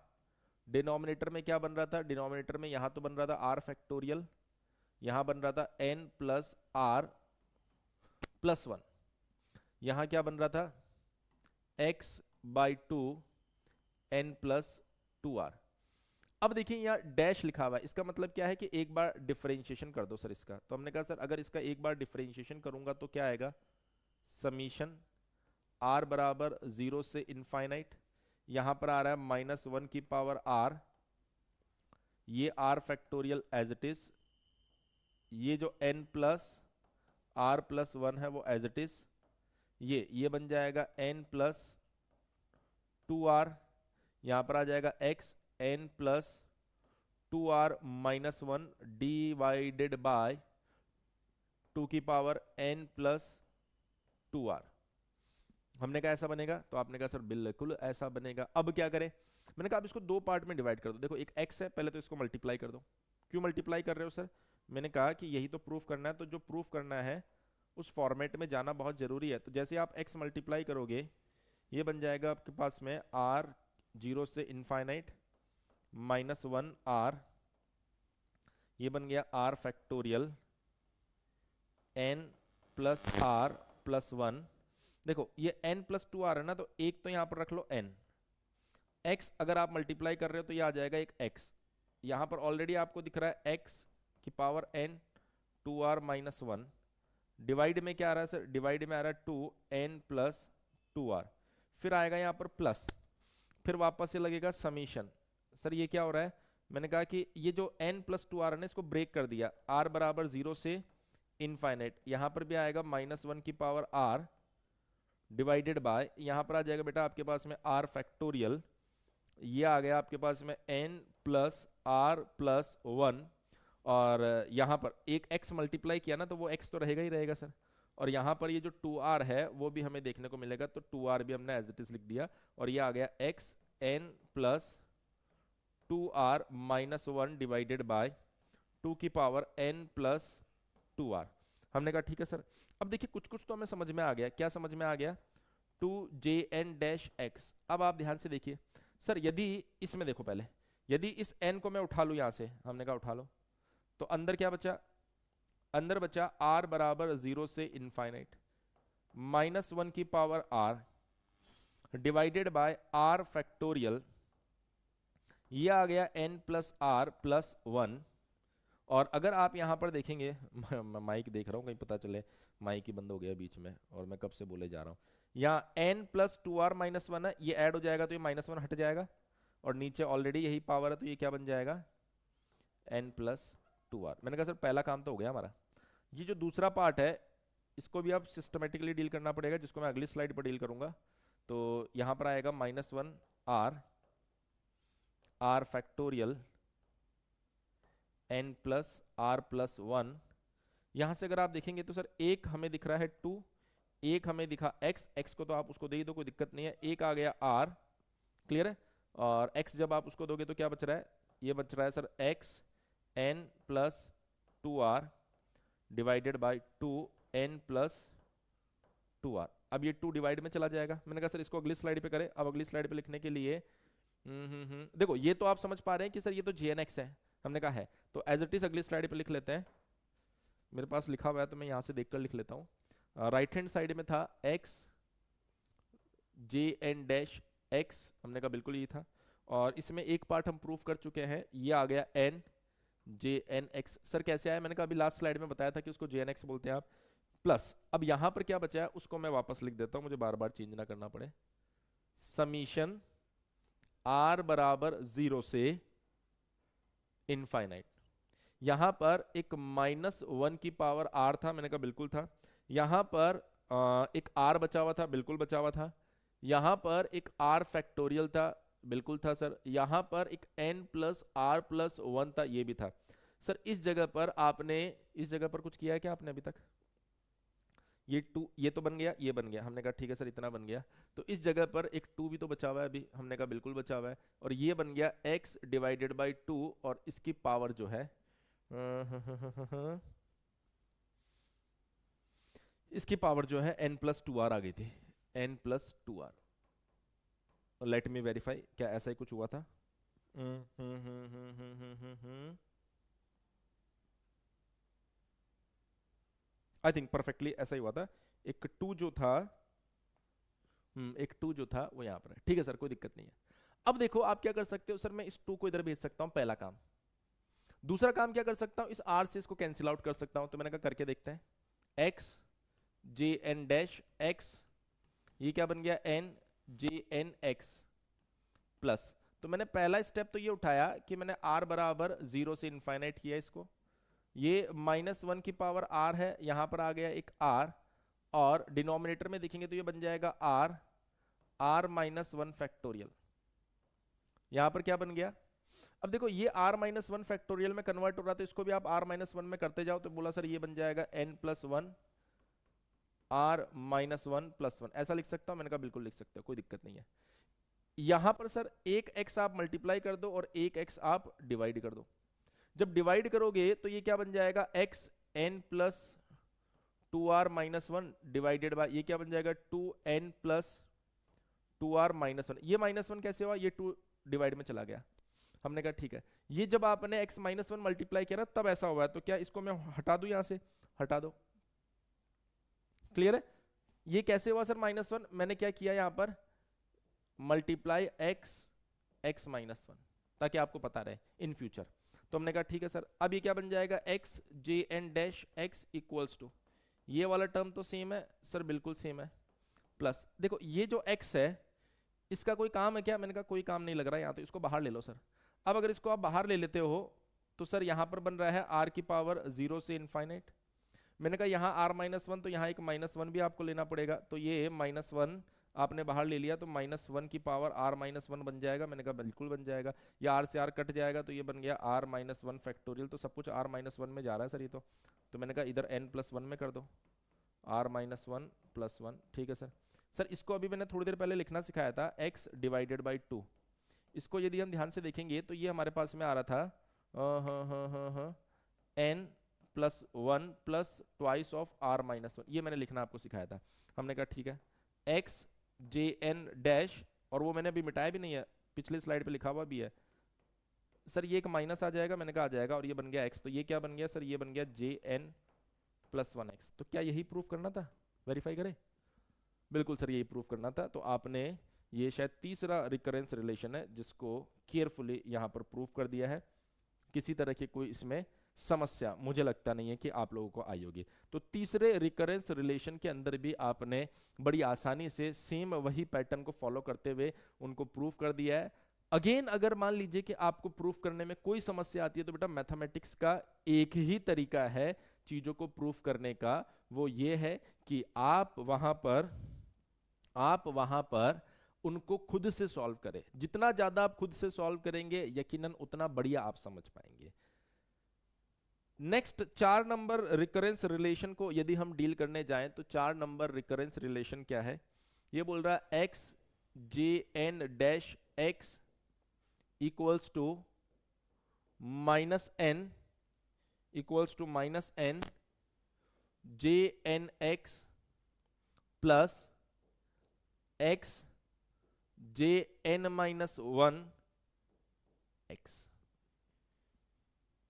डिनोमिनेटर में क्या बन रहा था, डिनोमिनेटर में यहां तो बन रहा था आर फैक्टोरियल, यहां बन रहा था n plus r plus one, यहां क्या बन रहा था x by two n plus two r. अब देखिए यहाँ डैश लिखा हुआ है, इसका मतलब क्या है कि एक बार डिफरेंशिएशन कर दो सर इसका। तो हमने कहा सर अगर इसका एक बार डिफरेंशिएशन करूंगा तो क्या आएगा, समीशन r बराबर जीरो से इनफाइनाइट, यहां पर आ रहा है माइनस वन की पावर r, ये r factorial as it is, ये जो n plus r plus one है वो एज इट इज, ये बन जाएगा n प्लस टू आर, यहां पर आ जाएगा x n plus two r minus one divided by two की power n plus two r. हमने कहा ऐसा बनेगा, तो आपने कहा सर बिल्कुल ऐसा बनेगा। अब क्या करें, मैंने कहा अब इसको दो पार्ट में डिवाइड कर दो। देखो एक x है, पहले तो इसको मल्टीप्लाई कर दो। क्यों मल्टीप्लाई कर रहे हो सर, मैंने कहा कि यही तो प्रूफ करना है, तो जो प्रूफ करना है उस फॉर्मेट में जाना बहुत जरूरी है। तो जैसे आप x मल्टीप्लाई करोगे, ये बन जाएगा आपके पास में r जीरो से इनफाइनाइट माइनस वन आर, ये बन गया r factorial n plus r plus one. देखो ये n प्लस टू आर है ना, तो एक तो यहां पर रख लो n, x अगर आप मल्टीप्लाई कर रहे हो तो ये आ जाएगा एक x, यहां पर ऑलरेडी आपको दिख रहा है x की power n two r minus one, divide में क्या आ रहा है सर, डिवाइड में आ रहा है two n plus two r, फिर आएगा यहाँ पर प्लस, फिर वापस से लगेगा समीशन। सर ये क्या हो रहा है, मैंने कहा कि ये जो n प्लस टू आर है ना, इसको ब्रेक कर दिया, r बराबर जीरो से इनफाइनाइट, यहां पर भी आएगा माइनस वन की पावर r डिवाइडेड बाय, यहां पर आ जाएगा बेटा आपके पास में r फैक्टोरियल, ये आ गया आपके पास में n plus r plus one, और यहां पर एक x मल्टीप्लाई किया ना तो वो x तो रहेगा ही रहेगा सर, और यहां पर ये जो 2r है वो भी हमें देखने को मिलेगा, तो 2r भी हमने एज इट इज लिख दिया, और ये आ गया x n plus two r minus one divided by two की power n plus two r. हमने कहा ठीक है सर। अब देखिए कुछ कुछ तो हमें समझ में आ गया, क्या समझ में आ गया, two j n dash x. अब आप ध्यान से देखिए सर, यदि इसमें देखो पहले, यदि इस n को मैं उठा लूं यहां से, हमने कहा उठा लो, तो अंदर क्या बचा, अंदर बचा r बराबर जीरो से इनफाइनाइट माइनस वन की power r divided by r factorial, ये आ गया n plus r plus one. और अगर आप यहाँ पर देखेंगे मैं माइक देख रहा हूँ कहीं पता चले माइक ही बंद हो गया बीच में और मैं कब से बोले जा रहा हूँ। यहाँ n plus two r minus one है, ये ऐड हो जाएगा तो ये माइनस वन हट जाएगा और नीचे ऑलरेडी यही पावर है तो ये क्या बन जाएगा n प्लस टू आर। मैंने कहा सर पहला काम तो हो गया हमारा। ये जो दूसरा पार्ट है इसको भी आप सिस्टमेटिकली डील करना पड़ेगा, जिसको मैं अगली स्लाइड पर डील करूंगा। तो यहाँ पर आएगा minus one r factorial n plus r plus one. यहां से अगर आप देखेंगे तो सर एक हमें दिख रहा है टू, एक हमें दिखा x को तो आप उसको दे ही दो, कोई दिक्कत नहीं है। एक आ गया r, क्लियर है। और x जब आप उसको दोगे तो क्या बच रहा है, ये बच रहा है sir x n plus two r divided by two n plus two r. अब ये टू डिवाइड में चला जाएगा। मैंने कहा सर इसको अगली स्लाइड पे करें। अब अगली स्लाइड पे लिखने के लिए देखो ये तो आप समझ पा रहे हैं कि सर ये तो jnx है, हमने कहा है तो एज इट इज अगली स्लाइड पे लिख लेते हैं। मेरे पास लिखा हुआ है तो मैं यहां से देखकर लिख लेता हूं। राइट हैंड साइड में था x jn डैश x, हमने कहा बिल्कुल ये था। और इसमें एक पार्ट हम प्रूफ कर चुके हैं, ये आ गया n jnx। सर कैसे आया, मैंने कहा अभी लास्ट स्लाइड में बताया था कि उसको jnx बोलते हैं आप। प्लस अब यहां पर क्या बचा है उसको मैं वापस लिख देता हूं, मुझे बार बार चेंज ना करना पड़े। समीशन r बराबर 0 से इनफाइनाइट। यहां पर एक माइनस वन की पावर r था, मैंने कहा बिल्कुल था। यहां पर एक r बचा हुआ था, बिल्कुल बचा हुआ था। यहां पर एक r फैक्टोरियल था, बिल्कुल था सर। यहां पर एक n plus r plus one था, ये भी था। सर इस जगह पर आपने, इस जगह पर कुछ किया है क्या आपने अभी तक? ये टू, ये तो बन गया, ये बन गया। हमने कहा ठीक है सर इतना बन गया। तो इस जगह पर एक टू भी तो बचा हुआ है अभी, हमने कहा बिल्कुल बचा हुआ है। और ये बन गया x डिवाइडेड बाई टू और इसकी पावर जो है इसकी पावर जो है n प्लस टू आर आ गई थी, n plus two r. Let me verify क्या ऐसा ही कुछ हुआ था। आई थिंक परफेक्टली ऐसा ही हुआ था। एक टू जो था एक टू जो था वो यहाँ पर है, ठीक है सर कोई दिक्कत नहीं है। अब देखो आप क्या कर सकते हो, सर मैं इस टू को इधर भेज सकता हूँ, पहला काम। दूसरा काम क्या कर सकता हूँ, इस आर से इसको कैंसिल आउट कर सकता हूँ। तो मैंने कहा करके देखते हैं। x j n dash x, ये क्या बन गया n जे एन x प्लस। तो मैंने पहला स्टेप तो ये उठाया कि मैंने r बराबर 0 से इनफाइनाइट किया इसको। ये माइनस वन की पावर r है, यहां पर आ गया एक r और डिनोमिनेटर में देखेंगे तो ये बन जाएगा r माइनस वन फैक्टोरियल। यहां पर क्या बन गया, अब देखो ये r माइनस वन फैक्टोरियल में कन्वर्ट हो रहा था, इसको भी आप r माइनस वन में करते जाओ। तो बोला सर ये बन जाएगा n plus one r minus one plus one, ऐसा लिख सकता हूं। मैंने कहा बिल्कुल लिख सकते हो, कोई दिक्कत नहीं है। यहां पर सर एक x आप मल्टीप्लाई कर दो और एक x आप डिवाइड कर दो। जब डिवाइड करोगे तो ये क्या बन जाएगा, x n plus two r minus one divided by ये क्या बन जाएगा, two n plus two r minus one. ये माइनस वन कैसे हुआ, ये टू डिवाइड में चला गया। हमने कहा ठीक है, ये जब आपने x माइनस वन मल्टीप्लाई किया ना तब ऐसा हुआ है। तो क्या इसको मैं हटा दूं, यहां से हटा दो, क्लियर है। ये कैसे हुआ सर माइनस वन, मैंने क्या किया यहां पर मल्टीप्लाई x माइनस वन, ताकि आपको पता रहे इन फ्यूचर। तो हमने कहा ठीक है सर। अब ये क्या बन जाएगा, x j n dash x equals to, ये वाला टर्म तो सेम है सर, बिल्कुल सेम है। प्लस देखो ये जो x है इसका कोई काम है क्या, मैंने कहा कोई काम नहीं लग रहा है यहाँ, तो इसको बाहर ले लो सर। अब अगर इसको आप बाहर ले लेते हो तो सर यहाँ पर बन रहा है r की पावर 0 से इनफाइनाइट। मैंने कहा यहाँ r माइनस वन, तो यहाँ एक माइनस वन भी आपको लेना पड़ेगा। तो ये माइनस वन आपने बाहर ले लिया तो माइनस वन की पावर r माइनस वन बन जाएगा। मैंने कहा बिल्कुल बन जाएगा, या r से r कट जाएगा तो ये बन गया r माइनस वन फैक्टोरियल। तो सब कुछ r माइनस वन में जा रहा है सर ये तो मैंने कहा इधर n प्लस वन में कर दो, r minus one plus one, ठीक है सर। सर इसको अभी मैंने थोड़ी देर पहले लिखना सिखाया था, x डिवाइडेड बाई टू। इसको यदि हम ध्यान से देखेंगे तो ये हमारे पास में आ रहा था n plus one plus twice of r minus one, ये मैंने लिखना आपको सिखाया था। हमने कहा ठीक है, x जे एन डैश, और वो मैंने अभी मिटाया भी नहीं है, पिछले स्लाइड पे लिखा हुआ भी है सर। ये एक माइनस आ जाएगा, मैंने कहा आ जाएगा, और ये बन गया x। तो ये क्या बन गया सर, ये बन गया j n plus one x. तो क्या यही प्रूफ करना था, वेरीफाई करें? बिल्कुल सर यही प्रूफ करना था। तो आपने ये शायद तीसरा रिकरेंस रिलेशन है जिसको केयरफुली यहाँ पर प्रूव कर दिया है। किसी तरह की कोई इसमें समस्या मुझे लगता नहीं है कि आप लोगों को आई होगी। तो तीसरे रिकरेंस रिलेशन के अंदर भी आपने बड़ी आसानी से सेम वही पैटर्न को फॉलो करते हुए उनको प्रूव कर दिया है। अगेन अगर मान लीजिए कि आपको प्रूफ करने में कोई समस्या आती है तो बेटा मैथमेटिक्स का एक ही तरीका है चीजों को प्रूफ करने का, वो ये है कि आप वहां पर उनको खुद से सॉल्व करें। जितना ज्यादा आप खुद से सॉल्व करेंगे यकीनन उतना बढ़िया आप समझ पाएंगे। नेक्स्ट 4 नंबर रिकरेंस रिलेशन को यदि हम डील करने जाएं तो 4 नंबर रिकरेंस रिलेशन क्या है? ये बोल रहा है x j n dash x equals to -n equals to -n J n x plus x j n -1 x.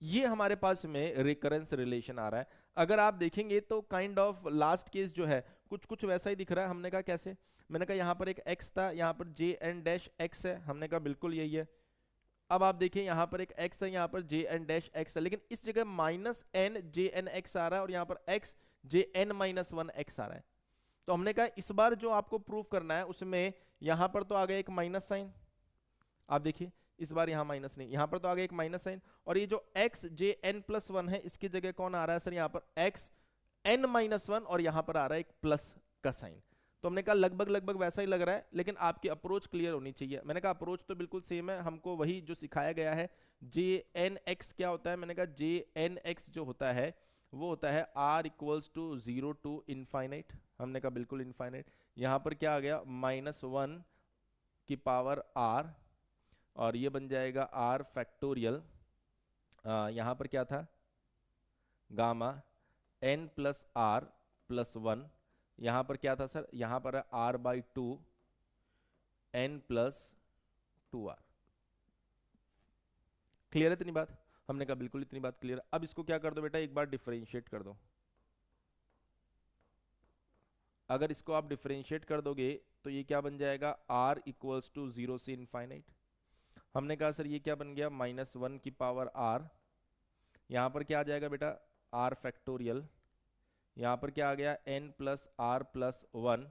ये हमारे पास में रिकरेंस रिलेशन आ रहा है। अगर आप देखेंगे तो काइंड ऑफ लास्ट केस जो है कुछ कुछ वैसा ही दिख रहा है। हमने कहा कैसे? मैंने कहा यहाँ पर एक x था, यहाँ पर जे एन डैश एक्स है, हमने कहा बिल्कुल यही है। अब आप देखिए यहाँ पर एक x है, यहाँ पर जे एन डैश एक्स है, लेकिन इस जगह -n जे एन एक्स आ रहा है और यहाँ पर x जे एन -1 x आ रहा है। तो हमने कहा इस बार जो आपको प्रूव करना है उसमें यहाँ पर तो आ गया एक माइनस साइन, आप देखिए इस बार यहाँ माइनस नहीं, यहाँ पर तो आ गया एक माइनस साइन, और ये जो x जे एन प्लस 1 है इसकी जगह कौन आ रहा है सर? यहाँ पर x n -1 और यहाँ पर आ रहा है एक प्लस का साइन। तो हमने कहा लगभग लगभग वैसा ही लग रहा है, लेकिन आपकी अप्रोच क्लियर होनी चाहिए। मैंने कहा अप्रोच तो बिल्कुल सेम है, हमको वही जो सिखाया गया है। जे एन एक्स क्या होता है? मैंने कहा जे एन एक्स जो होता है वो होता है r equals to 0 to infinite. हमने कहा बिल्कुल इनफाइनाइट। यहाँ पर क्या आ गया? -1 की पावर r, और ये बन जाएगा r फैक्टोरियल। यहाँ पर क्या था? Gamma n plus r plus 1। यहाँ पर क्या था सर? यहाँ पर r/2 n plus 2r। Clear है इतनी बात? हमने कहा बिल्कुल इतनी बात क्लियर। अब इसको क्या कर दो बेटा, एक बार डिफरेंशिएट कर दो। अगर इसको आप डिफरेंशिएट कर दोगे तो ये क्या बन जाएगा? r इक्वल्स टू 0 से इनफाइनाइट। हमने कहा सर ये क्या बन गया? -1 की पावर r। यहाँ पर क्या आ जाएगा बेटा? r factorial. यहाँ पर क्या आ गया? n plus r plus 1।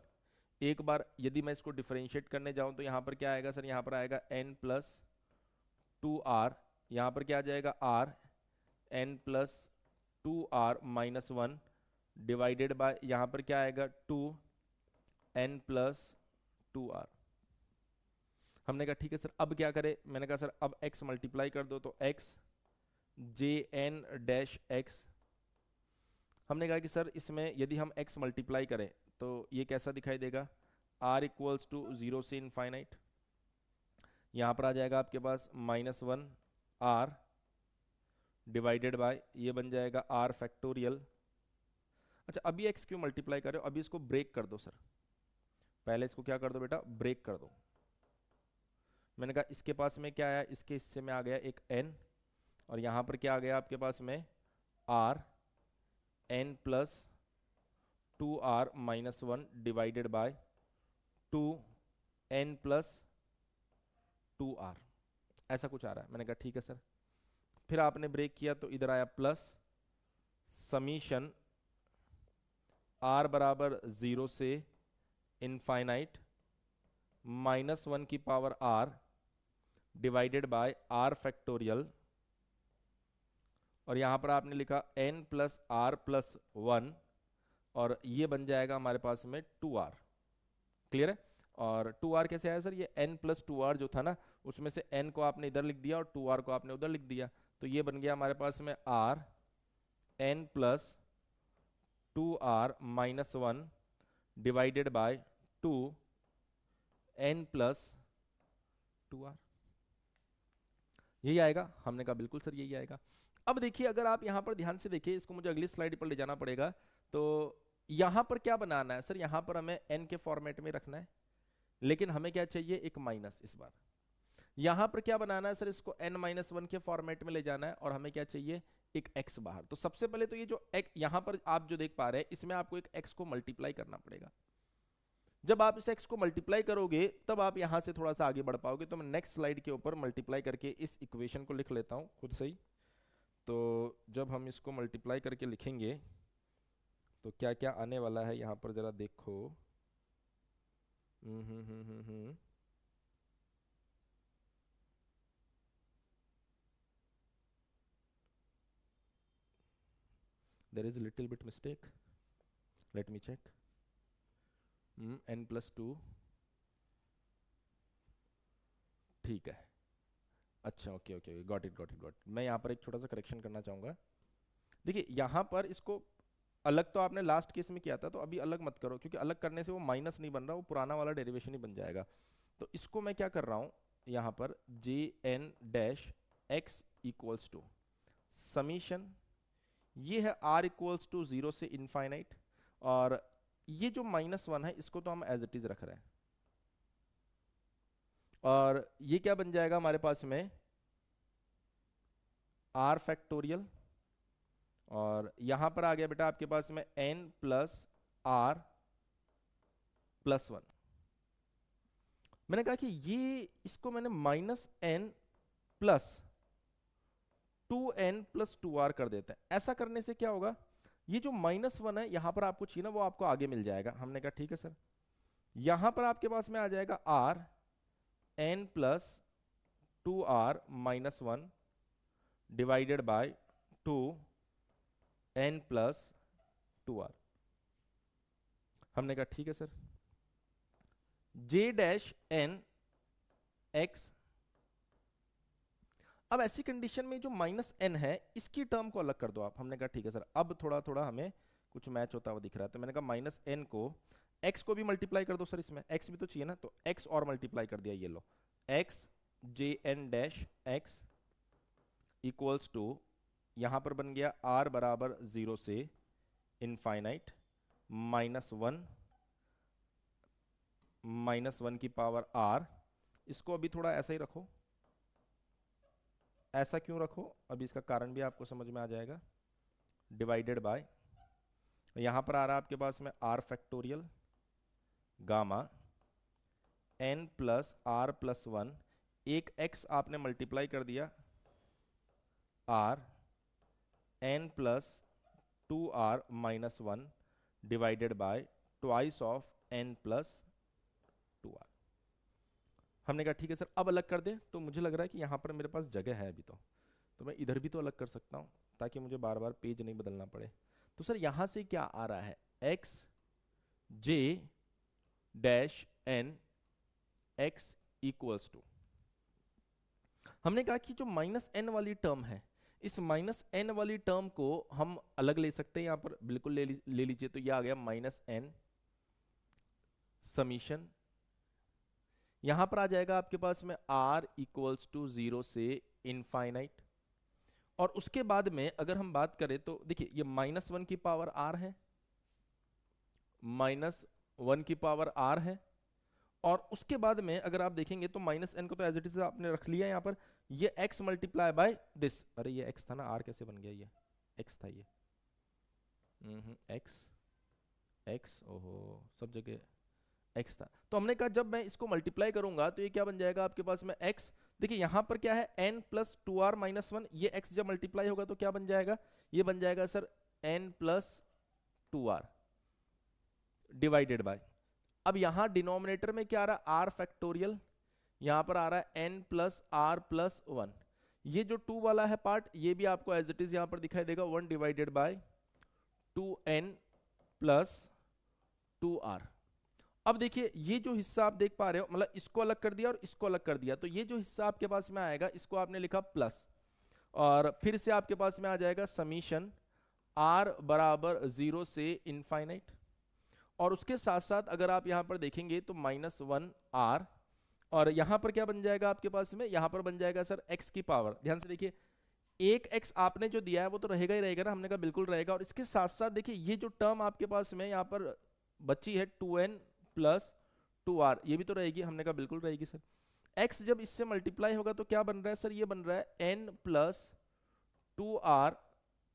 एक बार यदि मैं इसको डिफरेंशिएट करने जाऊं तो यहाँ पर क्या आएगा सर? यहाँ पर आएगा n प्लस 2r। यहाँ पर क्या आ जाएगा? r n plus 2r minus 1 divided by यहाँ पर क्या आएगा? 2 n प्लस 2r। हमने कहा ठीक है सर, अब क्या करें? मैंने कहा सर अब x मल्टीप्लाई कर दो, तो x j n dash x. हमने कहा कि सर इसमें यदि हम x मल्टीप्लाई करें तो ये कैसा दिखाई देगा? r इक्वल्स टू 0 से इनफाइनाइट। यहाँ पर आ जाएगा आपके पास -1 r डिवाइडेड बाय ये बन जाएगा r फैक्टोरियल। अच्छा अभी x क्यों मल्टीप्लाई कर रहे हो? अभी इसको ब्रेक कर दो सर, पहले इसको क्या कर दो बेटा? ब्रेक कर दो। मैंने कहा इसके पास में क्या आया? इसके हिस्से में आ गया एक n, और यहाँ पर क्या आ गया आपके पास में? r n plus 2r minus 1 divided bye 2 n plus 2r, ऐसा कुछ आ रहा है। मैंने कहा ठीक है सर। फिर आपने ब्रेक किया तो इधर आया प्लस समीशन r बराबर 0 से इनफाइनाइट -1 की power r divided by r factorial, और यहाँ पर आपने लिखा n प्लस r प्लस 1, और ये बन जाएगा हमारे पास में 2r। क्लियर है? और 2r कैसे आया सर? ये n प्लस 2r जो था ना, उसमें से n को आपने इधर लिख दिया और 2r को आपने उधर लिख दिया, तो ये बन गया हमारे पास में r n plus 2r minus 1 divided bye 2 n plus 2r। यही आएगा? हमने कहा बिल्कुल सर यही आएगा। अब देखिए अगर आप यहाँ पर ध्यान से देखिए, इसको मुझे अगली स्लाइड पर ले जाना पड़ेगा। तो यहाँ पर क्या बनाना है सर? यहाँ पर हमें n के फॉर्मेट में रखना है, लेकिन हमें क्या चाहिए? एक माइनस। इस बार यहाँ पर क्या बनाना है सर? इसको n-1 के फॉर्मेट में ले जाना है, और हमें क्या चाहिए? एक x बाहर। तो सबसे पहले तो ये जो x यहाँ पर आप जो देख पा रहे हैं, इसमें आपको एक x को मल्टीप्लाई करना पड़ेगा। जब आप इस x को मल्टीप्लाई करोगे तब आप यहां से थोड़ा सा आगे बढ़ पाओगे। तो मैं नेक्स्ट स्लाइड के ऊपर मल्टीप्लाई करके इस इक्वेशन को लिख लेता हूं खुद से ही। तो जब हम इसको मल्टीप्लाई करके लिखेंगे तो क्या क्या आने वाला है यहाँ पर जरा देखो। there is a little bit mistake, let me check। n+2, ठीक है, अच्छा okay okay, got it got it got. मैं यहाँ पर एक छोटा सा करेक्शन करना चाहूँगा। देखिए यहाँ पर इसको अलग तो आपने लास्ट केस में किया था, तो अभी अलग मत करो, क्योंकि अलग करने से वो माइनस नहीं बन रहा, वो पुराना वाला डेरिवेशन ही बन जाएगा। तो इसको मैं क्या कर रहा हूँ यहाँ पर, jn dash x equals to summation, ये है r इक्वल्स टू 0 से इनफाइनाइट, और ये जो -1 है इसको तो हम एज इट इज रख रहे हैं, और ये क्या बन जाएगा हमारे पास में r फैक्टोरियल, और यहां पर आ गया बेटा आपके पास में n प्लस r प्लस 1। मैंने कहा कि ये इसको मैंने -n plus 2n plus 2r कर देते हैं। ऐसा करने से क्या होगा, ये जो -1 है यहां पर आपको चाहिए ना, वो आपको आगे मिल जाएगा। हमने कहा ठीक है सर, यहां पर आपके पास में आ जाएगा r n plus 2r minus 1 divided bye 2 n plus 2r। हमने कहा ठीक है sir, j dash n x। अब ऐसी कंडीशन में जो -n है इसकी टर्म को अलग कर दो आप। हमने कहा ठीक है सर, अब थोड़ा थोड़ा हमें कुछ मैच होता हुआ दिख रहा है। तो मैंने कहा -n को x को भी मल्टीप्लाई कर दो सर, इसमें x भी तो चाहिए ना, तो x और मल्टीप्लाई कर दिया, ये लो x jn dash x equals to, यहां पर बन गया r बराबर 0 से इनफाइनाइट -1 की पावर r। इसको अभी थोड़ा ऐसा ही रखो। ऐसा क्यों रखो, अभी इसका कारण भी आपको समझ में आ जाएगा। डिवाइडेड बाय, यहां पर आ रहा है आपके पास में r factorial gamma n plus r plus 1, एक x आपने मल्टीप्लाई कर दिया r n plus 2r minus 1 divided bye twice of n plus 2r। हमने कहा ठीक है सर, अब अलग कर दे। तो मुझे लग रहा है कि यहाँ पर मेरे पास जगह है अभी, तो मैं इधर भी तो अलग कर सकता हूँ ताकि मुझे बार बार पेज नहीं बदलना पड़े। तो सर यहाँ से क्या आ रहा है, x j dash n x equals to, हमने कहा कि जो -n वाली टर्म है, इस -n वाली टर्म को हम अलग ले सकते हैं, यहाँ पर बिल्कुल ले लीजिए। तो ये आ गया -n समीशन, यहां पर आ जाएगा आपके पास में r इक्वल्स टू 0 से इनफाइनाइट, और उसके बाद में अगर हम बात करें तो देखिए ये -1 की पावर r है, -1 की पावर r है, और उसके बाद में अगर आप देखेंगे तो -n को तो एज इट इज आपने रख लिया यहाँ पर, ये x मल्टीप्लाई बाय दिस, अरे ये x था ना, r कैसे बन गया, ये x था, ये x ओहो सब जगह x था। तो हमने कहा जब मैं इसको मल्टीप्लाई करूंगा तो ये क्या बन जाएगा आपके पास में x, देखिए यहां पर क्या है n प्लस 2r माइनस 1, ये x जब मल्टीप्लाई होगा तो क्या बन जाएगा, ये बन जाएगा sir n plus 2r divided bye, अब यहां डिनोमिनेटर में क्या आ रहा है r फैक्टोरियल, यहां पर आ रहा है n प्लस r प्लस 1, ये जो 2 वाला है पार्ट ये भी आपको एज इट इज यहां पर दिखाई देगा 1 divided bye 2n plus 2r। अब देखिए ये जो हिस्सा आप देख पा रहे हो, मतलब इसको अलग कर दिया और इसको अलग कर दिया, तो ये जो हिस्सा आपके पास में आएगा इसको आपने लिखा प्लस, और फिर से आपके पास में आ जाएगा समीशन r बराबर 0 से इनफाइनाइट, और उसके साथ साथ अगर आप यहां पर देखेंगे तो -1r, और यहां पर क्या बन जाएगा आपके पास में, यहां पर बन जाएगा सर x की पावर, ध्यान से देखिए एक x आपने जो दिया है वो तो रहेगा ही रहेगा ना, हमने कहा बिल्कुल रहेगा, और इसके साथ साथ देखिए ये जो टर्म आपके पास में यहाँ पर बची है 2n प्लस 2r, ये भी तो रहेगी, हमने कहा बिल्कुल रहेगी सर। x जब इससे मल्टीप्लाई होगा तो क्या बन रहा है सर, ये बन रहा है n प्लस 2r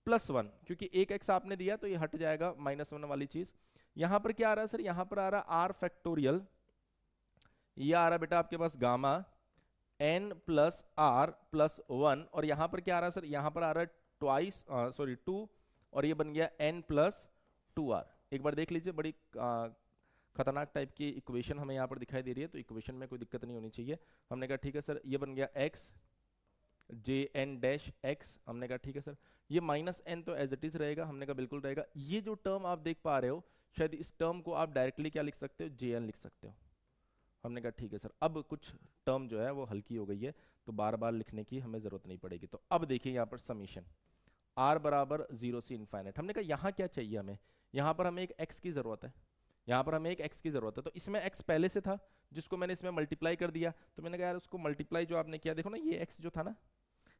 प्लस 1, क्योंकि एक x आपने दिया तो ये हट जाएगा -1 वाली चीज, यहां पर क्या आ रहा है सर, यहां पर आ रहा है आर फैक्टोरियल, ये आ रहा है बेटा आपके पास gamma n plus r plus 1, और यहां पर क्या आ रहा है सर, यहां पर आ रहा है ट्वाइस सॉरी 2, और ये बन गया n प्लस 2r। एक बार देख लीजिए, बड़ी खतरनाक टाइप की इक्वेशन हमें यहाँ पर दिखाई दे रही है, तो इक्वेशन में कोई दिक्कत नहीं होनी चाहिए। हमने कहा ठीक है सर, ये बन गया x j n dash x, हमने कहा ठीक है सर, ये माइनस एन तो एज इट इज रहेगा, हमने कहा बिल्कुल रहेगा। ये जो टर्म आप देख पा रहे हो, शायद इस टर्म को आप डायरेक्टली क्या लिख सकते हो, जे एन लिख सकते हो। हमने कहा ठीक है सर, अब कुछ टर्म जो है वो हल्की हो गई है, तो बार बार लिखने की हमें जरूरत नहीं पड़ेगी। तो अब देखिए यहाँ पर समीशन r बराबर 0 से इनफाइनाइट। हमने कहा यहाँ क्या चाहिए हमें, यहाँ पर हमें एक x की जरूरत है, यहाँ पर हमें एक x की जरूरत है। तो इसमें x पहले से था जिसको मैंने इसमें मल्टीप्लाई कर दिया, तो मैंने कहा यार उसको मल्टीप्लाई जो आपने किया, देखो ना ये x जो था ना,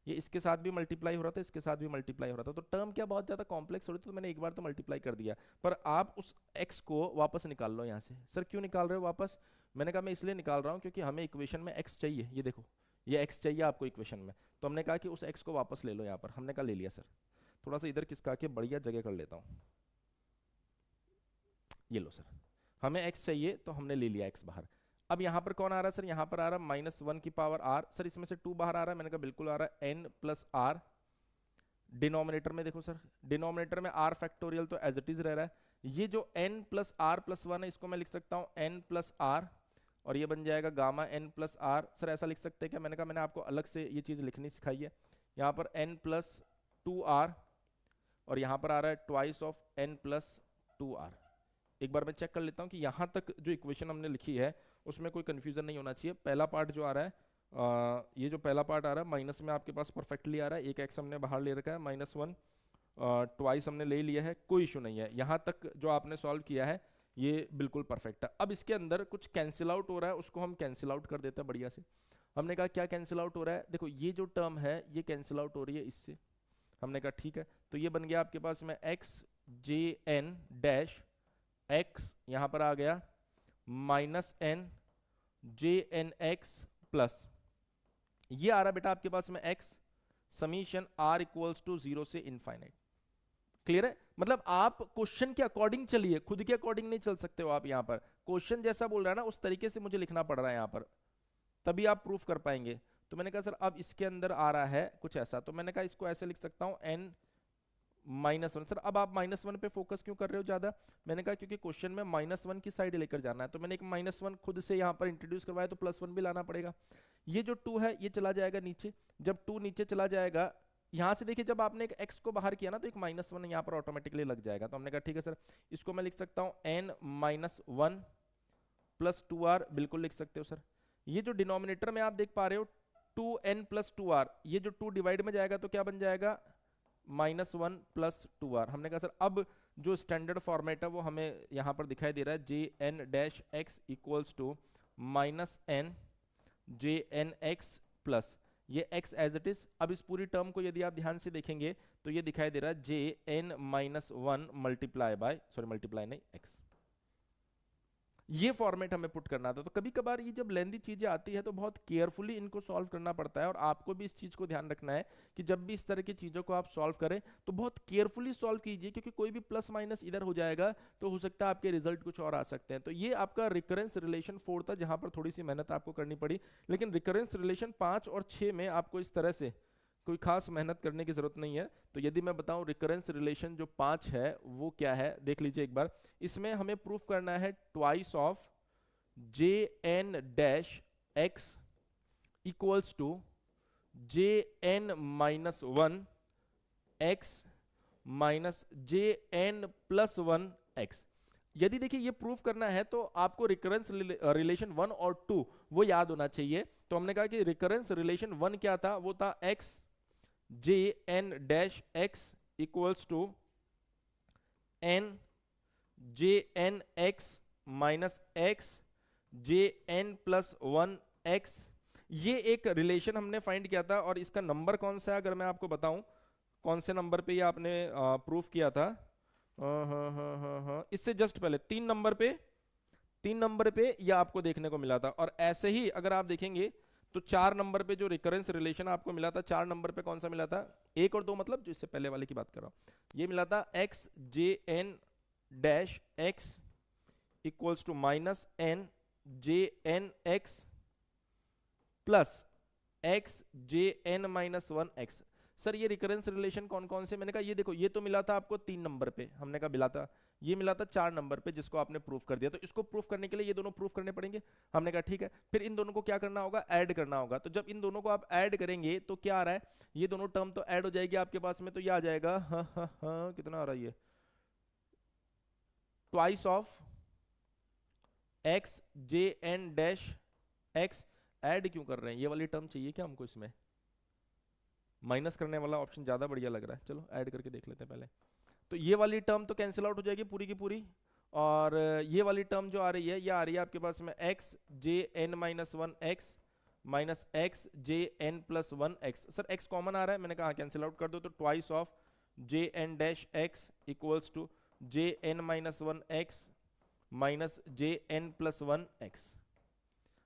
ये इसके साथ भी मल्टीप्लाई हो रहा था, इसके साथ भी मल्टीप्लाई हो रहा था, तो टर्म क्या बहुत ज्यादा कॉम्प्लेक्स हो रही थी, तो मैंने एक बार तो मल्टीप्लाई कर दिया। पर आप उस x को वापस निकाल लो यहाँ से। सर क्यों निकाल रहे हो वापस, मैंने कहा मैं इसलिए निकाल रहा हूँ क्योंकि हमें इक्वेशन में x चाहिए, ये देखो ये x चाहिए आपको इक्वेशन में, तो हमने कहा कि उस x को वापस ले लो यहाँ पर। हमने कहा ले लिया सर, थोड़ा सा इधर किसका के बढ़िया जगह कर लेता हूँ, ये लो सर, हमें x चाहिए तो हमने ले लिया x बाहर। अब यहाँ पर कौन आ रहा है सर, यहाँ पर आ रहा है -1 की पावर r, सर इसमें से 2 बाहर आ रहा है, मैंने कहा बिल्कुल आ रहा है n प्लस आर। डिनोमिनेटर में देखो सर, डिनोमिनेटर में r फैक्टोरियल तो एज इट इज रह रहा है, ये जो n प्लस आर प्लस 1 है इसको मैं लिख सकता हूँ n प्लस आर, और ये बन जाएगा gamma n plus r. Sir ऐसा लिख सकते हैं क्या, मैंने कहा मैंने आपको अलग से ये चीज़ लिखनी सिखाई है। यहाँ पर n प्लस 2r, और यहाँ पर आ रहा है twice of n plus 2r। एक बार मैं चेक कर लेता हूँ कि यहाँ तक जो इक्वेशन हमने लिखी है उसमें कोई कंफ्यूजन नहीं होना चाहिए। पहला पार्ट जो आ रहा है, ये जो पहला पार्ट आ रहा है माइनस में आपके पास परफेक्टली आ रहा है, एक x हमने बाहर ले रखा है, -1 ट्वाइस हमने ले लिया है, कोई इशू नहीं है। यहाँ तक जो आपने सॉल्व किया है ये बिल्कुल परफेक्ट है। अब इसके अंदर कुछ कैंसिल आउट हो रहा है, उसको हम कैंसिल आउट कर देते हैं बढ़िया से। हमने कहा क्या कैंसिल आउट हो रहा है, देखो ये जो टर्म है ये कैंसिल आउट हो रही है इससे, हमने कहा ठीक है, तो ये बन गया आपके पास में x j n dash x, यहाँ पर आ गया -n जे एन एक्स प्लस, ये आ रहा बेटा आपके पास में x summation r equals to 0 से इनफाइनाइट। क्लियर है, मतलब आप क्वेश्चन के अकॉर्डिंग चलिए, खुद के अकॉर्डिंग नहीं चल सकते हो आप। यहाँ पर क्वेश्चन जैसा बोल रहा है ना उस तरीके से मुझे लिखना पड़ रहा है यहाँ पर, तभी आप प्रूफ कर पाएंगे। तो मैंने कहा सर अब इसके अंदर आ रहा है कुछ ऐसा, तो मैंने कहा इसको ऐसे लिख सकता हूँ n -1। सर अब आप -1 पे फोकस क्यों कर रहे हो ज्यादा, मैंने कहा क्योंकि क्वेश्चन में -1 की साइड लेकर जाना है, तो मैंने एक -1 खुद से यहाँ पर इंट्रोड्यूस करवाया, तो +1 भी लाना पड़ेगा। ये जो 2 है ये चला जाएगा नीचे, जब 2 नीचे चला जाएगा, यहाँ से देखिए जब आपने एक x को बाहर किया ना तो एक -1 यहाँ पर ऑटोमेटिकली लग जाएगा। तो हमने कहा ठीक है सर, इसको मैं लिख सकता हूँ n-1 प्लस 2r, बिल्कुल लिख सकते हो सर। ये जो डिनोमिनेटर में आप देख पा रहे हो 2n प्लस 2r, ये जो 2 डिवाइड में जाएगा तो क्या बन जाएगा -1 प्लस 2r। हमने कहा सर अब जो स्टैंडर्ड फॉर्मेट है वो हमें यहाँ पर दिखाई दे रहा है, j n dash x equals to -n J n x plus ये x एज इट इज। अब इस पूरी टर्म को यदि आप ध्यान से देखेंगे तो ये दिखाई दे रहा है j n -1 multiply by, sorry multiply नहीं x, ये फॉर्मेट हमें पुट करना था। तो कभी कभार ये जब लेंदी चीजें आती है तो बहुत केयरफुली इनको सॉल्व करना पड़ता है, और आपको भी इस चीज को ध्यान रखना है कि जब भी इस तरह की चीजों को आप सॉल्व करें तो बहुत केयरफुली सॉल्व कीजिए, क्योंकि कोई भी प्लस माइनस इधर हो जाएगा तो हो सकता है आपके रिजल्ट कुछ और आ सकते हैं। तो ये आपका रिकरेंस रिलेशन 4 था, जहां पर थोड़ी सी मेहनत आपको करनी पड़ी, लेकिन रिकरेंस रिलेशन 5 और 6 में आपको इस तरह से कोई खास मेहनत करने की जरूरत नहीं है। तो यदि मैं बताऊं रिकरेंस रिलेशन जो 5 है वो क्या है, देख लीजिए एक बार। इसमें हमें प्रूफ करना है twice of j n dash x equals to j n -1 x minus j n plus 1 x. यदि देखिए ये प्रूफ करना है तो आपको रिकरेंस रिलेशन 1 और 2 वो याद होना चाहिए। तो हमने कहा कि रिकरेंस रिलेशन 1 क्या था, वो था x j n dash x equals to n J n x minus x j n plus 1 x. ये एक रिलेशन हमने फाइंड किया था, और इसका नंबर कौन सा है अगर मैं आपको बताऊं, कौन से नंबर पे ये आपने प्रूफ किया था, इससे जस्ट पहले 3 नंबर पे ये आपको देखने को मिला था। और ऐसे ही अगर आप देखेंगे तो 4 नंबर पे जो रिकरेंस रिलेशन आपको मिला था, 4 नंबर पे कौन सा मिला था, 1 और 2 मतलब जो इससे पहले वाले की बात कर रहा हूं, ये मिला था x j n dash x equals to minus n J n x plus x j n minus one x. Sir ये रिकरेंस रिलेशन कौन कौन से, मैंने कहा ये देखो, ये तो मिला था आपको 3 नंबर पे, हमने कहा मिला था, ये मिला था 4 नंबर पे जिसको आपने प्रूफ कर दिया, तो इसको प्रूफ करने के लिए ये दोनों प्रूफ करने पड़ेंगे। हमने कहा ठीक है, फिर इन दोनों को क्या करना होगा, ऐड करना होगा। तो जब इन दोनों को आप ऐड करेंगे तो क्या आ रहा है, ये दोनों टर्म तो ऐड हो जाएगी आपके पास में, तो ये आ जाएगा कितना आ रहा है ये, twice of x j n dash x. Add क्यों कर रहे हैं, ये वाली टर्म चाहिए क्या हमको इसमें, माइनस करने वाला ऑप्शन ज्यादा बढ़िया लग रहा है, चलो ऐड करके देख लेते हैं पहले। तो ये वाली टर्म तो कैंसिल आउट हो जाएगी पूरी की पूरी, और ये वाली टर्म जो आ रही है, ये आ रही है आपके पास में x j n minus one x minus x j n plus one x. Sir x common आ रहा है, मैंने कहा कैंसिल आउट कर दो, तो twice of j n dash x equals to j n minus one x minus j n plus one x.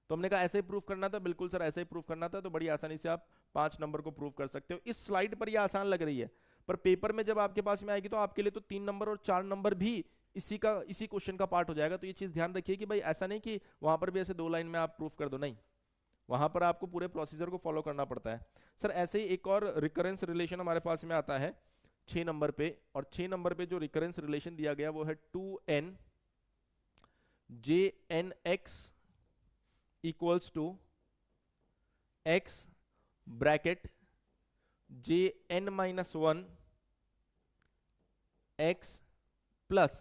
तो हमने कहा ऐसे ही प्रूफ करना था, बिल्कुल सर ऐसे ही प्रूफ करना था, तो बड़ी आसानी से आप 5 नंबर को प्रूफ कर सकते हो। इस स्लाइड पर ये आसान लग रही है, पर पेपर में जब आपके पास में आएगी तो आपके लिए तो 3 नंबर और 4 नंबर भी इसी क्वेश्चन का पार्ट हो जाएगा। तो ये चीज ध्यान रखिए कि भाई ऐसा नहीं कि वहां पर भी ऐसे 2 लाइन में आप प्रूफ कर दो, नहीं, वहां पर आपको पूरे प्रोसीजर को फॉलो करना पड़ता है। सर ऐसे ही एक और रिकरेंस रिलेशन हमारे पास में आता है 6 नंबर पे, और 6 नंबर पे जो रिकरेंस रिलेशन दिया गया वो है 2n j n x equals to x bracket j n minus one x plus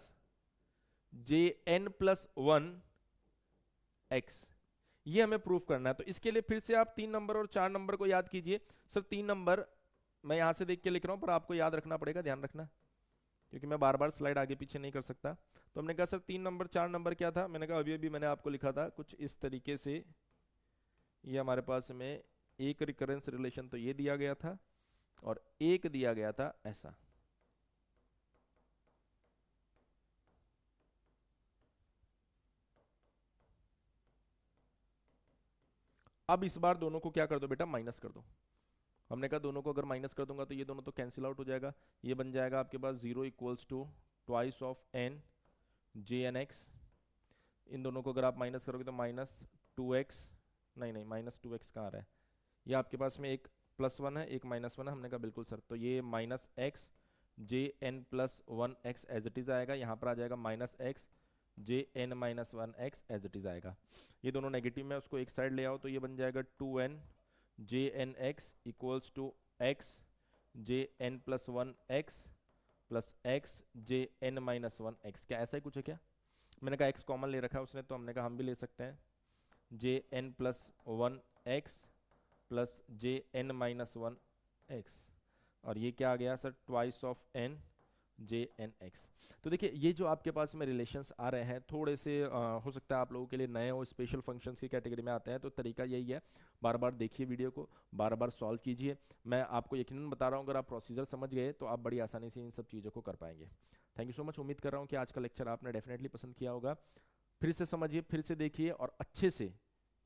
j n plus one x. ये हमें प्रूफ करना है। तो इसके लिए फिर से आप 3 नंबर और 4 नंबर को याद कीजिए। सर 3 नंबर मैं यहां से देख के लिख रहा हूं, पर आपको याद रखना पड़ेगा, ध्यान रखना, क्योंकि मैं बार बार स्लाइड आगे पीछे नहीं कर सकता। तो हमने कहा सर 3 नंबर 4 नंबर क्या था, मैंने कहा अभी अभी मैंने आपको लिखा था कुछ इस तरीके से। ये हमारे पास में एक रिकरेंस रिलेशन तो ये दिया गया था, और एक दिया गया था ऐसा। अब इस बार दोनों को क्या कर दो बेटा, माइनस कर दो। हमने कहा दोनों को अगर माइनस कर दूंगा तो ये दोनों तो कैंसिल आउट हो जाएगा, ये बन जाएगा आपके पास 0 equals to twice of n J n x. इन दोनों को अगर आप माइनस करोगे तो माइनस 2x, नहीं माइनस 2x कहाँ आ रहा है, ये आपके पास में एक +1 है एक -1 है। हमने कहा बिल्कुल सर, तो ये minus x j n plus one x as it is आएगा, यहाँ पर आ जाएगा minus x j n minus one x as it is आएगा। ये दोनों नेगेटिव में, उसको एक साइड ले आओ, तो ये बन जाएगा 2n j n x equals to x j n plus one x plus x j n minus one x. क्या ऐसा ही कुछ है क्या, मैंने कहा एक्स कॉमन ले रखा है उसने, तो हमने कहा हम भी ले सकते हैं j n plus one x plus j n minus one x, और ये क्या आ गया sir, twice of n J n x. तो देखिए ये जो आपके पास में रिलेशंस आ रहे हैं थोड़े से हो सकता है आप लोगों के लिए नए और स्पेशल फंक्शंस की कैटेगरी में आते हैं, तो तरीका यही है, बार बार देखिए वीडियो को, बार बार सॉल्व कीजिए। मैं आपको यकीनन बता रहा हूँ, अगर आप प्रोसीजर समझ गए तो आप बड़ी आसानी से इन सब चीज़ों को कर पाएंगे। Thank you so much. उम्मीद कर रहा हूँ कि आज का लेक्चर आपने डेफिनेटली पसंद किया होगा। फिर से समझिए, फिर से देखिए, और अच्छे से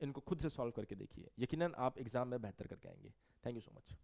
इनको खुद से सॉल्व करके देखिए, यकीनन आप एग्जाम में बेहतर करके आएंगे। Thank you so much.